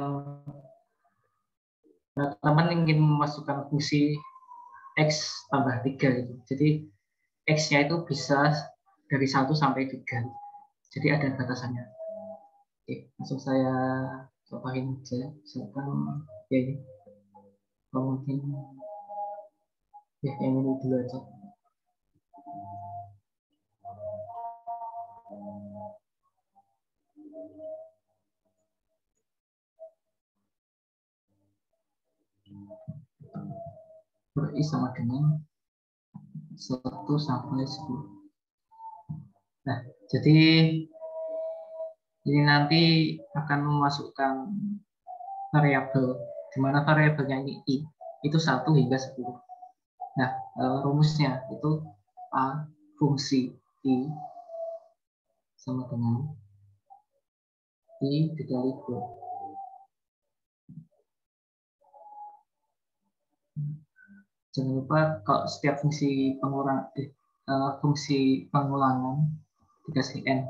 teman ingin memasukkan fungsi X tambah 3 gitu. Jadi X-nya itu bisa dari 1 sampai 3. Jadi ada batasannya. Oke, langsung saya cobain aja. Misalkan ya ini. Mungkin ya yang ini dulu aja. I sama dengan 1 sampai 10. Nah, jadi ini nanti akan memasukkan variabel, di mana variabelnya ini I, itu 1 hingga 10. Nah, rumusnya itu A fungsi I sama dengan I dikali 2. Jangan lupa kalau setiap fungsi pengulangan dikasih N.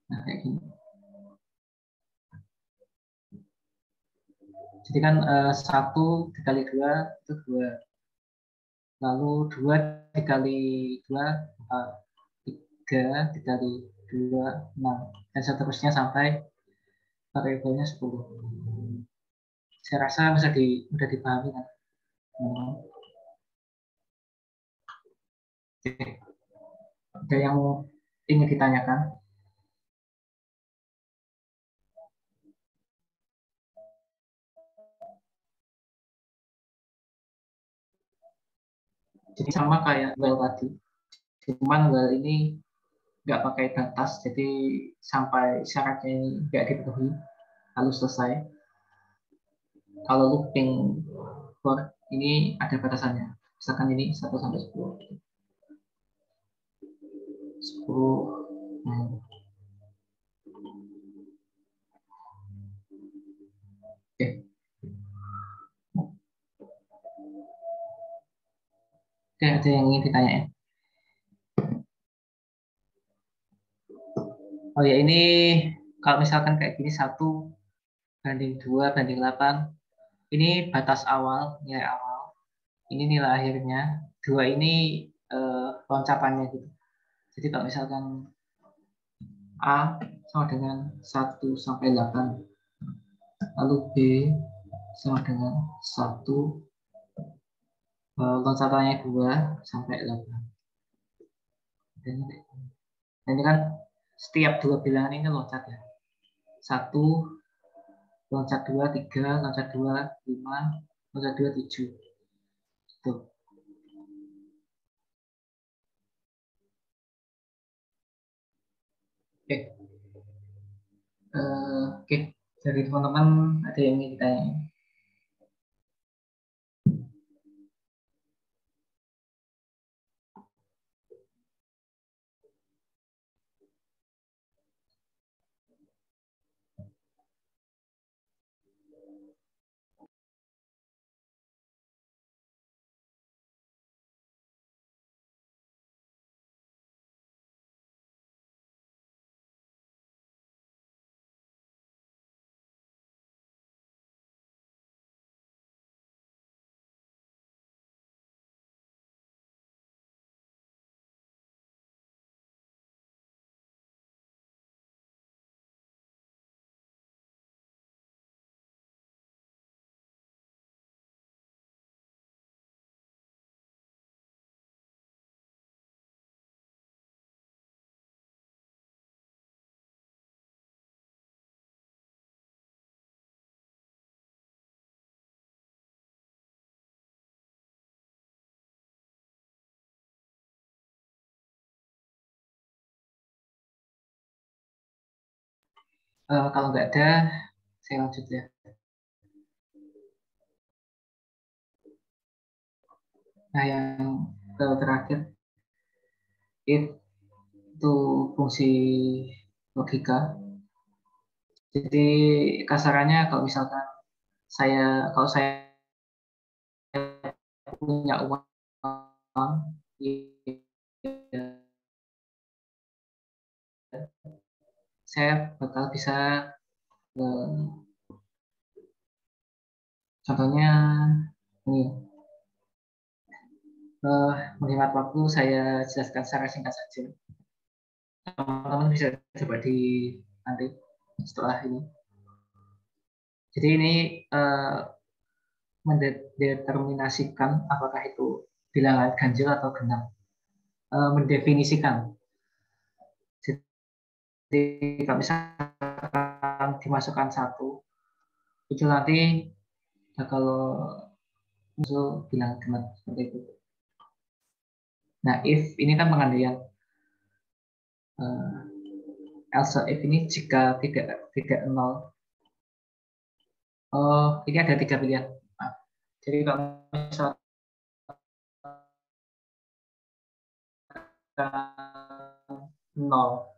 Nah, kayak gini. Jadi kan 1 dikali 2 itu 2. Lalu 2 dikali 2, 3 dikali 2, 6. Dan seterusnya sampai variabelnya 10. Saya rasa mudah dipahami kan? Oke. Ada yang ingin ditanyakan? Jadi sama kayak well tadi, cuman well ini nggak pakai batas, jadi sampai syaratnya ini nggak dipenuhi lalu selesai. Kalau looping for ini ada batasannya, misalkan ini 1 sampai 10. 10. Oke. Oke, ada yang ingin ditanyain? Oh ya, ini kalau misalkan kayak gini 1 banding 2 banding 8, ini batas awal, nilai awal. Ini nilai akhirnya. 2 ini loncatannya gitu. Jadi kalau misalkan A sama dengan 1 sampai 8, lalu B sama dengan 1, loncatannya 2 sampai 8. Dan ini kan setiap 2 bilangan ini loncat ya. 1, loncat 2, 3, loncat 2, 5, loncat 2, 7. Gitu. Oke. Oke. Dari teman-teman ada yang ingin ditanya? Kalau nggak ada, saya lanjut ya. Nah, yang terakhir, if itu fungsi logika. Jadi kasarannya kalau misalkan kalau saya punya uang, saya bakal bisa contohnya ini menghemat waktu, saya jelaskan secara singkat saja. Teman-teman bisa coba di nanti setelah ini. Jadi ini mendeterminasikan apakah itu bilangan ganjil atau genap. Mendefinisikan. Jadi kalau misalkan dimasukkan 1, itu nanti kalau muncul bilangan genap seperti itu. Nah, if ini kan pengandaian. Else if ini jika tidak 0. Ini ada 3 pilihan. Nah, jadi kalau misalkan 0,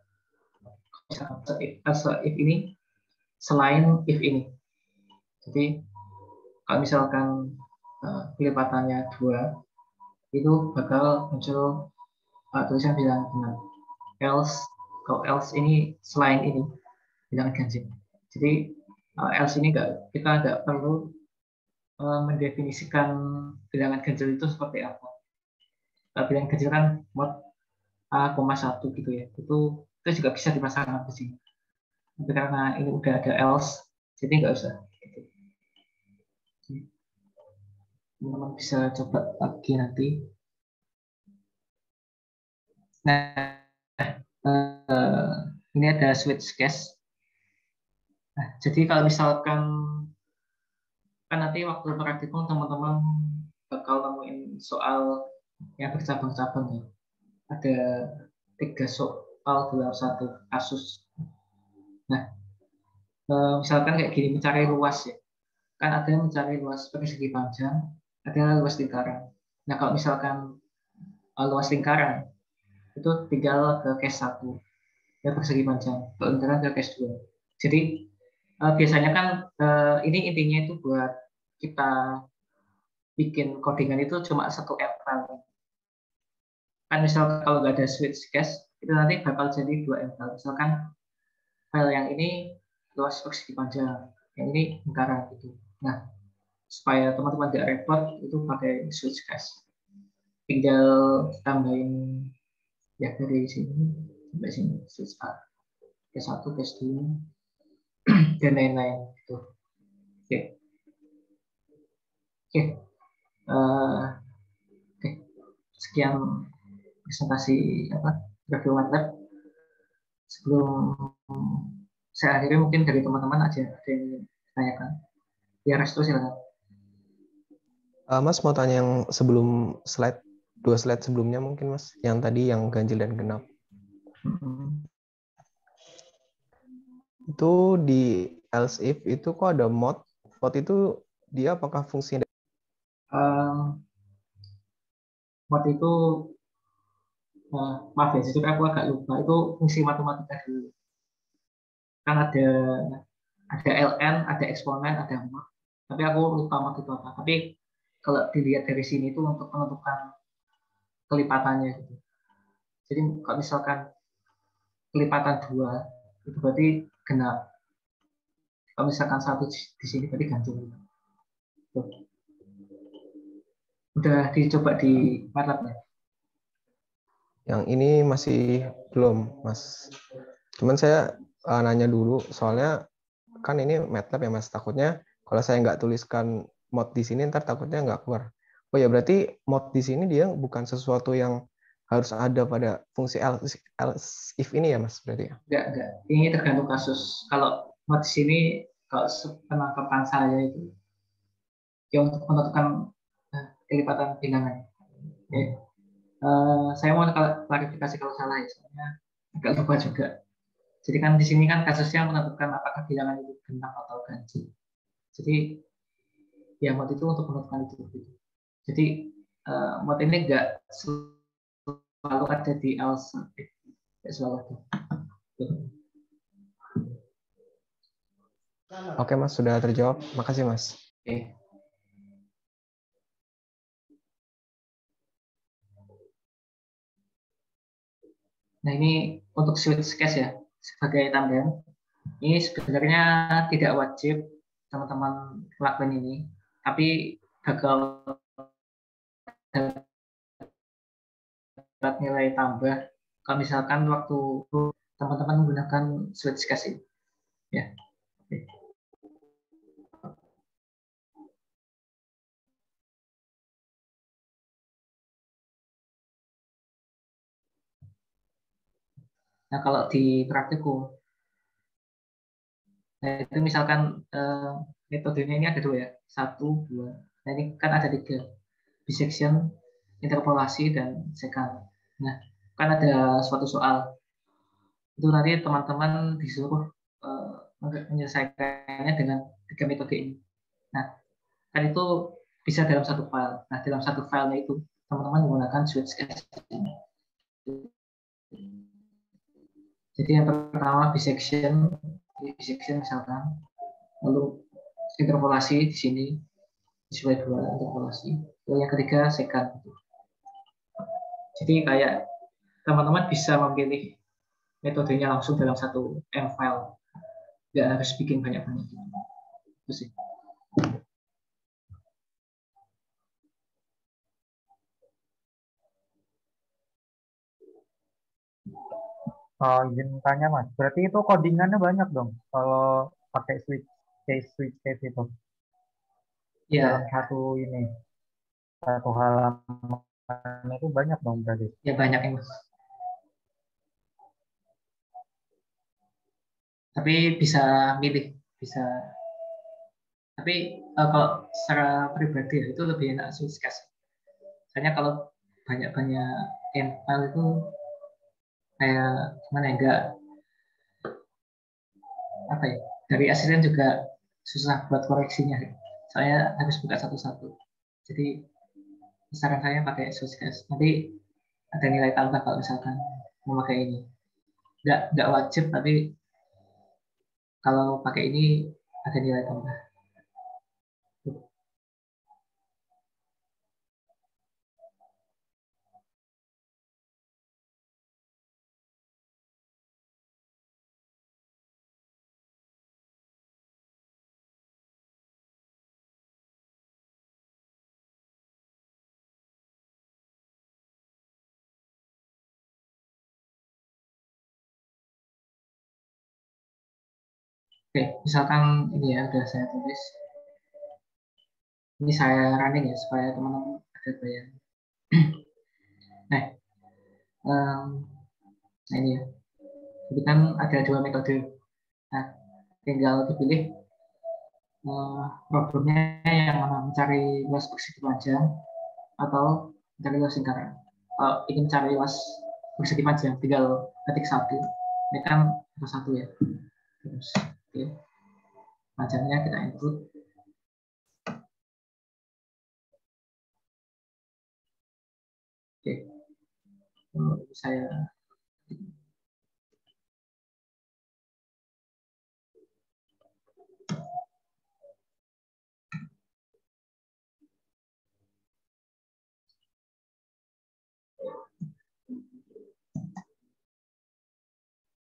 if ini selain if ini. Jadi kalau misalkan kelipatannya 2, itu bakal muncul tulisan bilangan genap. Kalau else ini selain ini bilangan ganjil. Jadi else ini kita nggak perlu mendefinisikan bilangan ganjil itu seperti apa. Bilangan ganjil kan mod A,1 gitu ya. Itu juga bisa dipasangkan di sini. Tapi karena ini udah ada else, jadi nggak usah. Gitu. Teman-teman bisa coba lagi nanti. Nah, ini ada switch case. Nah, jadi kalau misalkan kan nanti waktu praktikum teman-teman bakal nemuin soal yang bercabang-cabang ya. Ada 3 soal dalam 1 kasus. Nah, misalkan kayak gini, mencari luas ya. Kan ada yang mencari luas persegi panjang, ada yang luas lingkaran. Nah, kalau misalkan luas lingkaran, itu tinggal ke case 1, ya persegi panjang. Kalau lingkaran ke case 2. Jadi, biasanya kan ini intinya itu buat kita bikin codingan itu cuma 1 file. Kan misalkan kalau nggak ada switch case, itu nanti bakal jadi 2 file. Misalkan file yang ini luas persegi panjang, yang ini lingkaran gitu. Nah, supaya teman-teman tidak repot, itu pakai switch case. Tinggal tambahin ya dari sini sampai sini, switch A, case 1, case 2, dan lain-lain gitu. Oke. Oke. Sekian presentasi review MATLAB. Sebelum saya akhiri, mungkin dari teman-teman ada yang ditanyakan. Ya, Restu silakan. Mas mau tanya yang sebelum slide, 2 slide sebelumnya mungkin Mas, yang tadi yang ganjil dan genap. Itu di else if itu kok ada mod itu dia apakah fungsinya? Mod itu maaf ya, jujur aku agak lupa, itu fungsi matematika dulu. Kan ada ln, ada eksponen, ada mod. Tapi aku lupa mod itu apa. Tapi kalau dilihat dari sini itu untuk menentukan kelipatannya gitu. Jadi kalau misalkan kelipatan 2 itu berarti genap. Kalau misalkan 1 di sini berarti ganjil. Udah dicoba di MATLAB ya? Yang ini masih belum, Mas. Cuman saya nanya dulu, soalnya kan ini MATLAB ya, Mas. Takutnya kalau saya nggak tuliskan mod di sini, ntar takutnya nggak keluar. Oh ya, berarti mod di sini dia bukan sesuatu yang harus ada pada fungsi else if ini ya, Mas, berarti ya? Enggak. Ini tergantung kasus. Kalau mod di sini, kalau penangkapan saya itu, ya untuk menentukan kelipatan bilangan. Ya. Saya mau klarifikasi kalau salah ya, soalnya agak lupa juga. Jadi kan di sini kan kasusnya menentukan apakah bilangan itu genap atau ganjil. Jadi ya mod itu untuk menentukan itu. Jadi mod ini enggak selalu ada di else, enggak selalu ada. Oke Mas, sudah terjawab. Makasih Mas. Oke. Nah ini untuk switch case ya, sebagai tambahan. Ini sebenarnya tidak wajib teman-teman lakukan ini, tapi gagal dapat nilai tambah kalau misalkan waktu teman-teman menggunakan switch case ini. Ya. Oke. Nah kalau di praktikum, nah itu misalkan metodenya ini ada 2 ya, 1, 2. Nah ini kan ada 3, bisection, interpolasi, dan sekant. Nah kan ada suatu soal, itu nanti teman-teman disuruh menyelesaikannya dengan 3 metode ini. Nah kan itu bisa dalam satu file. Nah dalam satu filenya itu teman-teman menggunakan switch case. Jadi yang pertama bisection misalkan, lalu interpolasi di sini sesuai 2 interpolasi, lalu yang ketiga sekant. Jadi kayak teman-teman bisa memilih metodenya langsung dalam satu M file, nggak harus bikin banyak-banyak. Itu sih. Izin tanya Mas, berarti itu codingannya banyak dong kalau pakai switch case itu. Ya. Dalam satu halaman itu banyak dong berarti. Ya banyak ya Mas. Tapi bisa milih, bisa. Tapi kalau secara pribadi itu lebih enak switch case. Soalnya kalau banyak-banyak M file itu kayak gimana ya, enggak apa ya, dari asisten juga susah buat koreksinya, saya harus buka satu-satu. Jadi saran saya pakai switch case, nanti ada nilai tambah kalau misalkan memakai ini. Enggak wajib, tapi kalau pakai ini ada nilai tambah. Oke, misalkan ini ya udah saya tulis. Ini saya running ya supaya teman-teman ada bayangan. Nah ini ya. Jadi kan ada 2 metode. Nah, tinggal dipilih problemnya yang mana, mencari luas persegi panjang atau mencari luas lingkaran. Kalau ingin mencari luas persegi panjang, tinggal ketik 1. Ini kan ada 1 ya. Terus, oke. Panjangnya kita input. Oke. Saya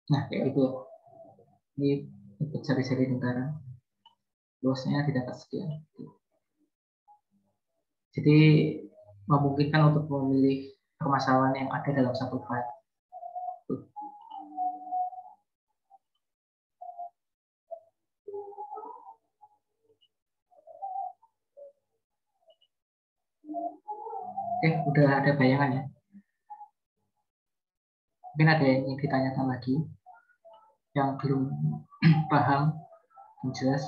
nah kayak gitu. Ini input seri-seri lingkaran. Luasnya didapat sekian. Jadi memungkinkan untuk memilih permasalahan yang ada dalam satu file. Oke, udah ada bayangan ya. Mungkin ada yang ingin ditanyakan lagi yang belum paham, yang jelas.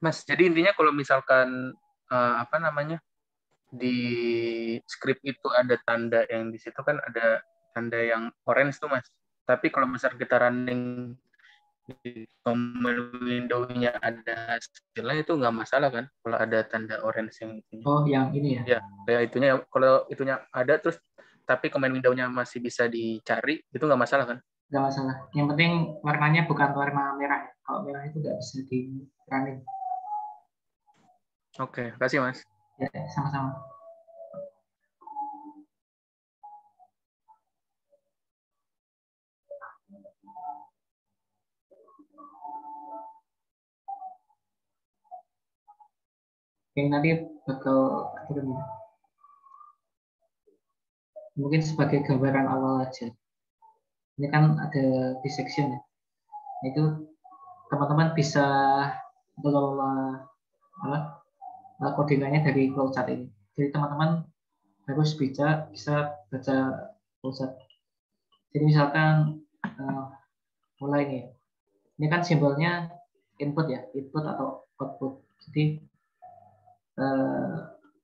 Mas, jadi intinya kalau misalkan apa namanya, di script itu ada tanda yang di situ kan ada tanda yang orange tuh Mas. Tapi kalau misalnya kita running di command window-nya ada hasilnya itu nggak masalah kan? Kalau ada tanda orange yang itunya. Oh, yang ini ya? Ya, kayak itunya. Kalau itunya ada terus tapi command window-nya masih bisa dicari, itu nggak masalah kan? Nggak masalah. Yang penting warnanya bukan warna merah. Kalau merah itu nggak bisa di running. Oke, kasih Mas. Ya, sama-sama. Yang nanti bakal ketemu. Mungkin sebagai gambaran awal aja. Ini kan ada dissection ya. Itu teman-teman bisa mengelola codingannya dari flowchart ini. Jadi teman-teman harus bisa baca flowchart. Jadi misalkan mulai nih. Ini kan simbolnya input ya, input atau output. Jadi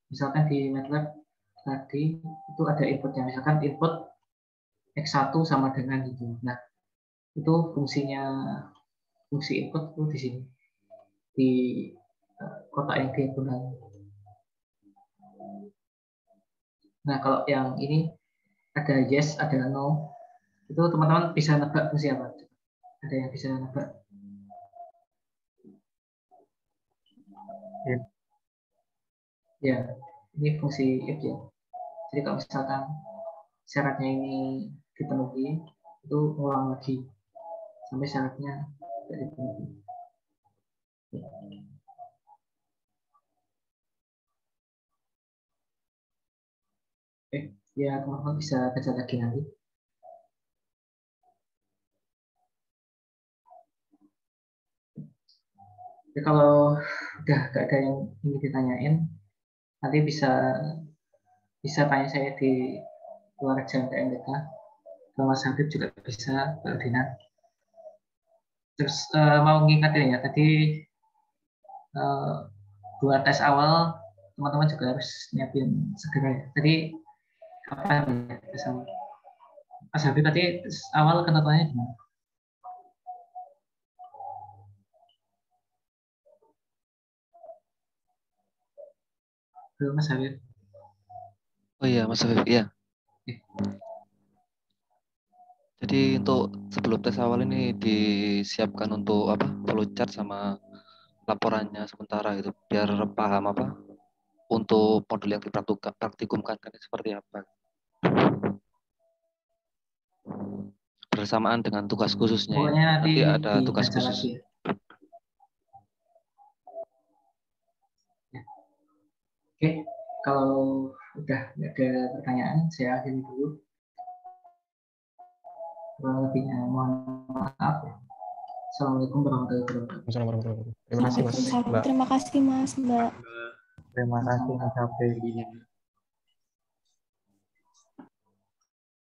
misalkan di MATLAB tadi itu ada inputnya, misalkan input X1 sama dengan itu. Nah, itu fungsi input itu di sini, di kotak yang diagonal. Nah, kalau yang ini ada yes, ada no, itu teman-teman bisa nebak fungsi apa? Ada yang bisa nebak? Ya, ini fungsi if ya. Jadi kalau misalkan syaratnya ini dipenuhi, itu ulang lagi sampai syaratnya tidak dipenuhi. Ya teman-teman bisa baca lagi nanti. Jadi kalau udah gak ada yang ingin ditanyain, nanti bisa tanya saya di luar jam PMDK. Kalau Mas Habib juga bisa, Mbak Dina. Terus mau ngingetin ya, tadi buat tes awal teman-teman juga harus nyiapin segera ya. Tadi kapan ya tes awal? Mas Habib tadi tes awal ketentuannya gimana? Belum Mas Habib. Oh iya Mas Habib, iya. Jadi untuk sebelum tes awal ini disiapkan untuk apa? Flowchart sama laporannya sementara itu biar paham apa untuk modul yang dipraktikumkan seperti apa. Bersamaan dengan tugas khususnya. Pokoknya Nanti ada tugas khusus. Lagi ya. Oke, kalau udah nggak ada pertanyaan, saya akhiri dulu. Kurang lebihnya mohon maaf. Assalamualaikum warahmatullahi wabarakatuh. Terima kasih Mas. Terima kasih Mas, Mbak. Terima kasih Mas Habib.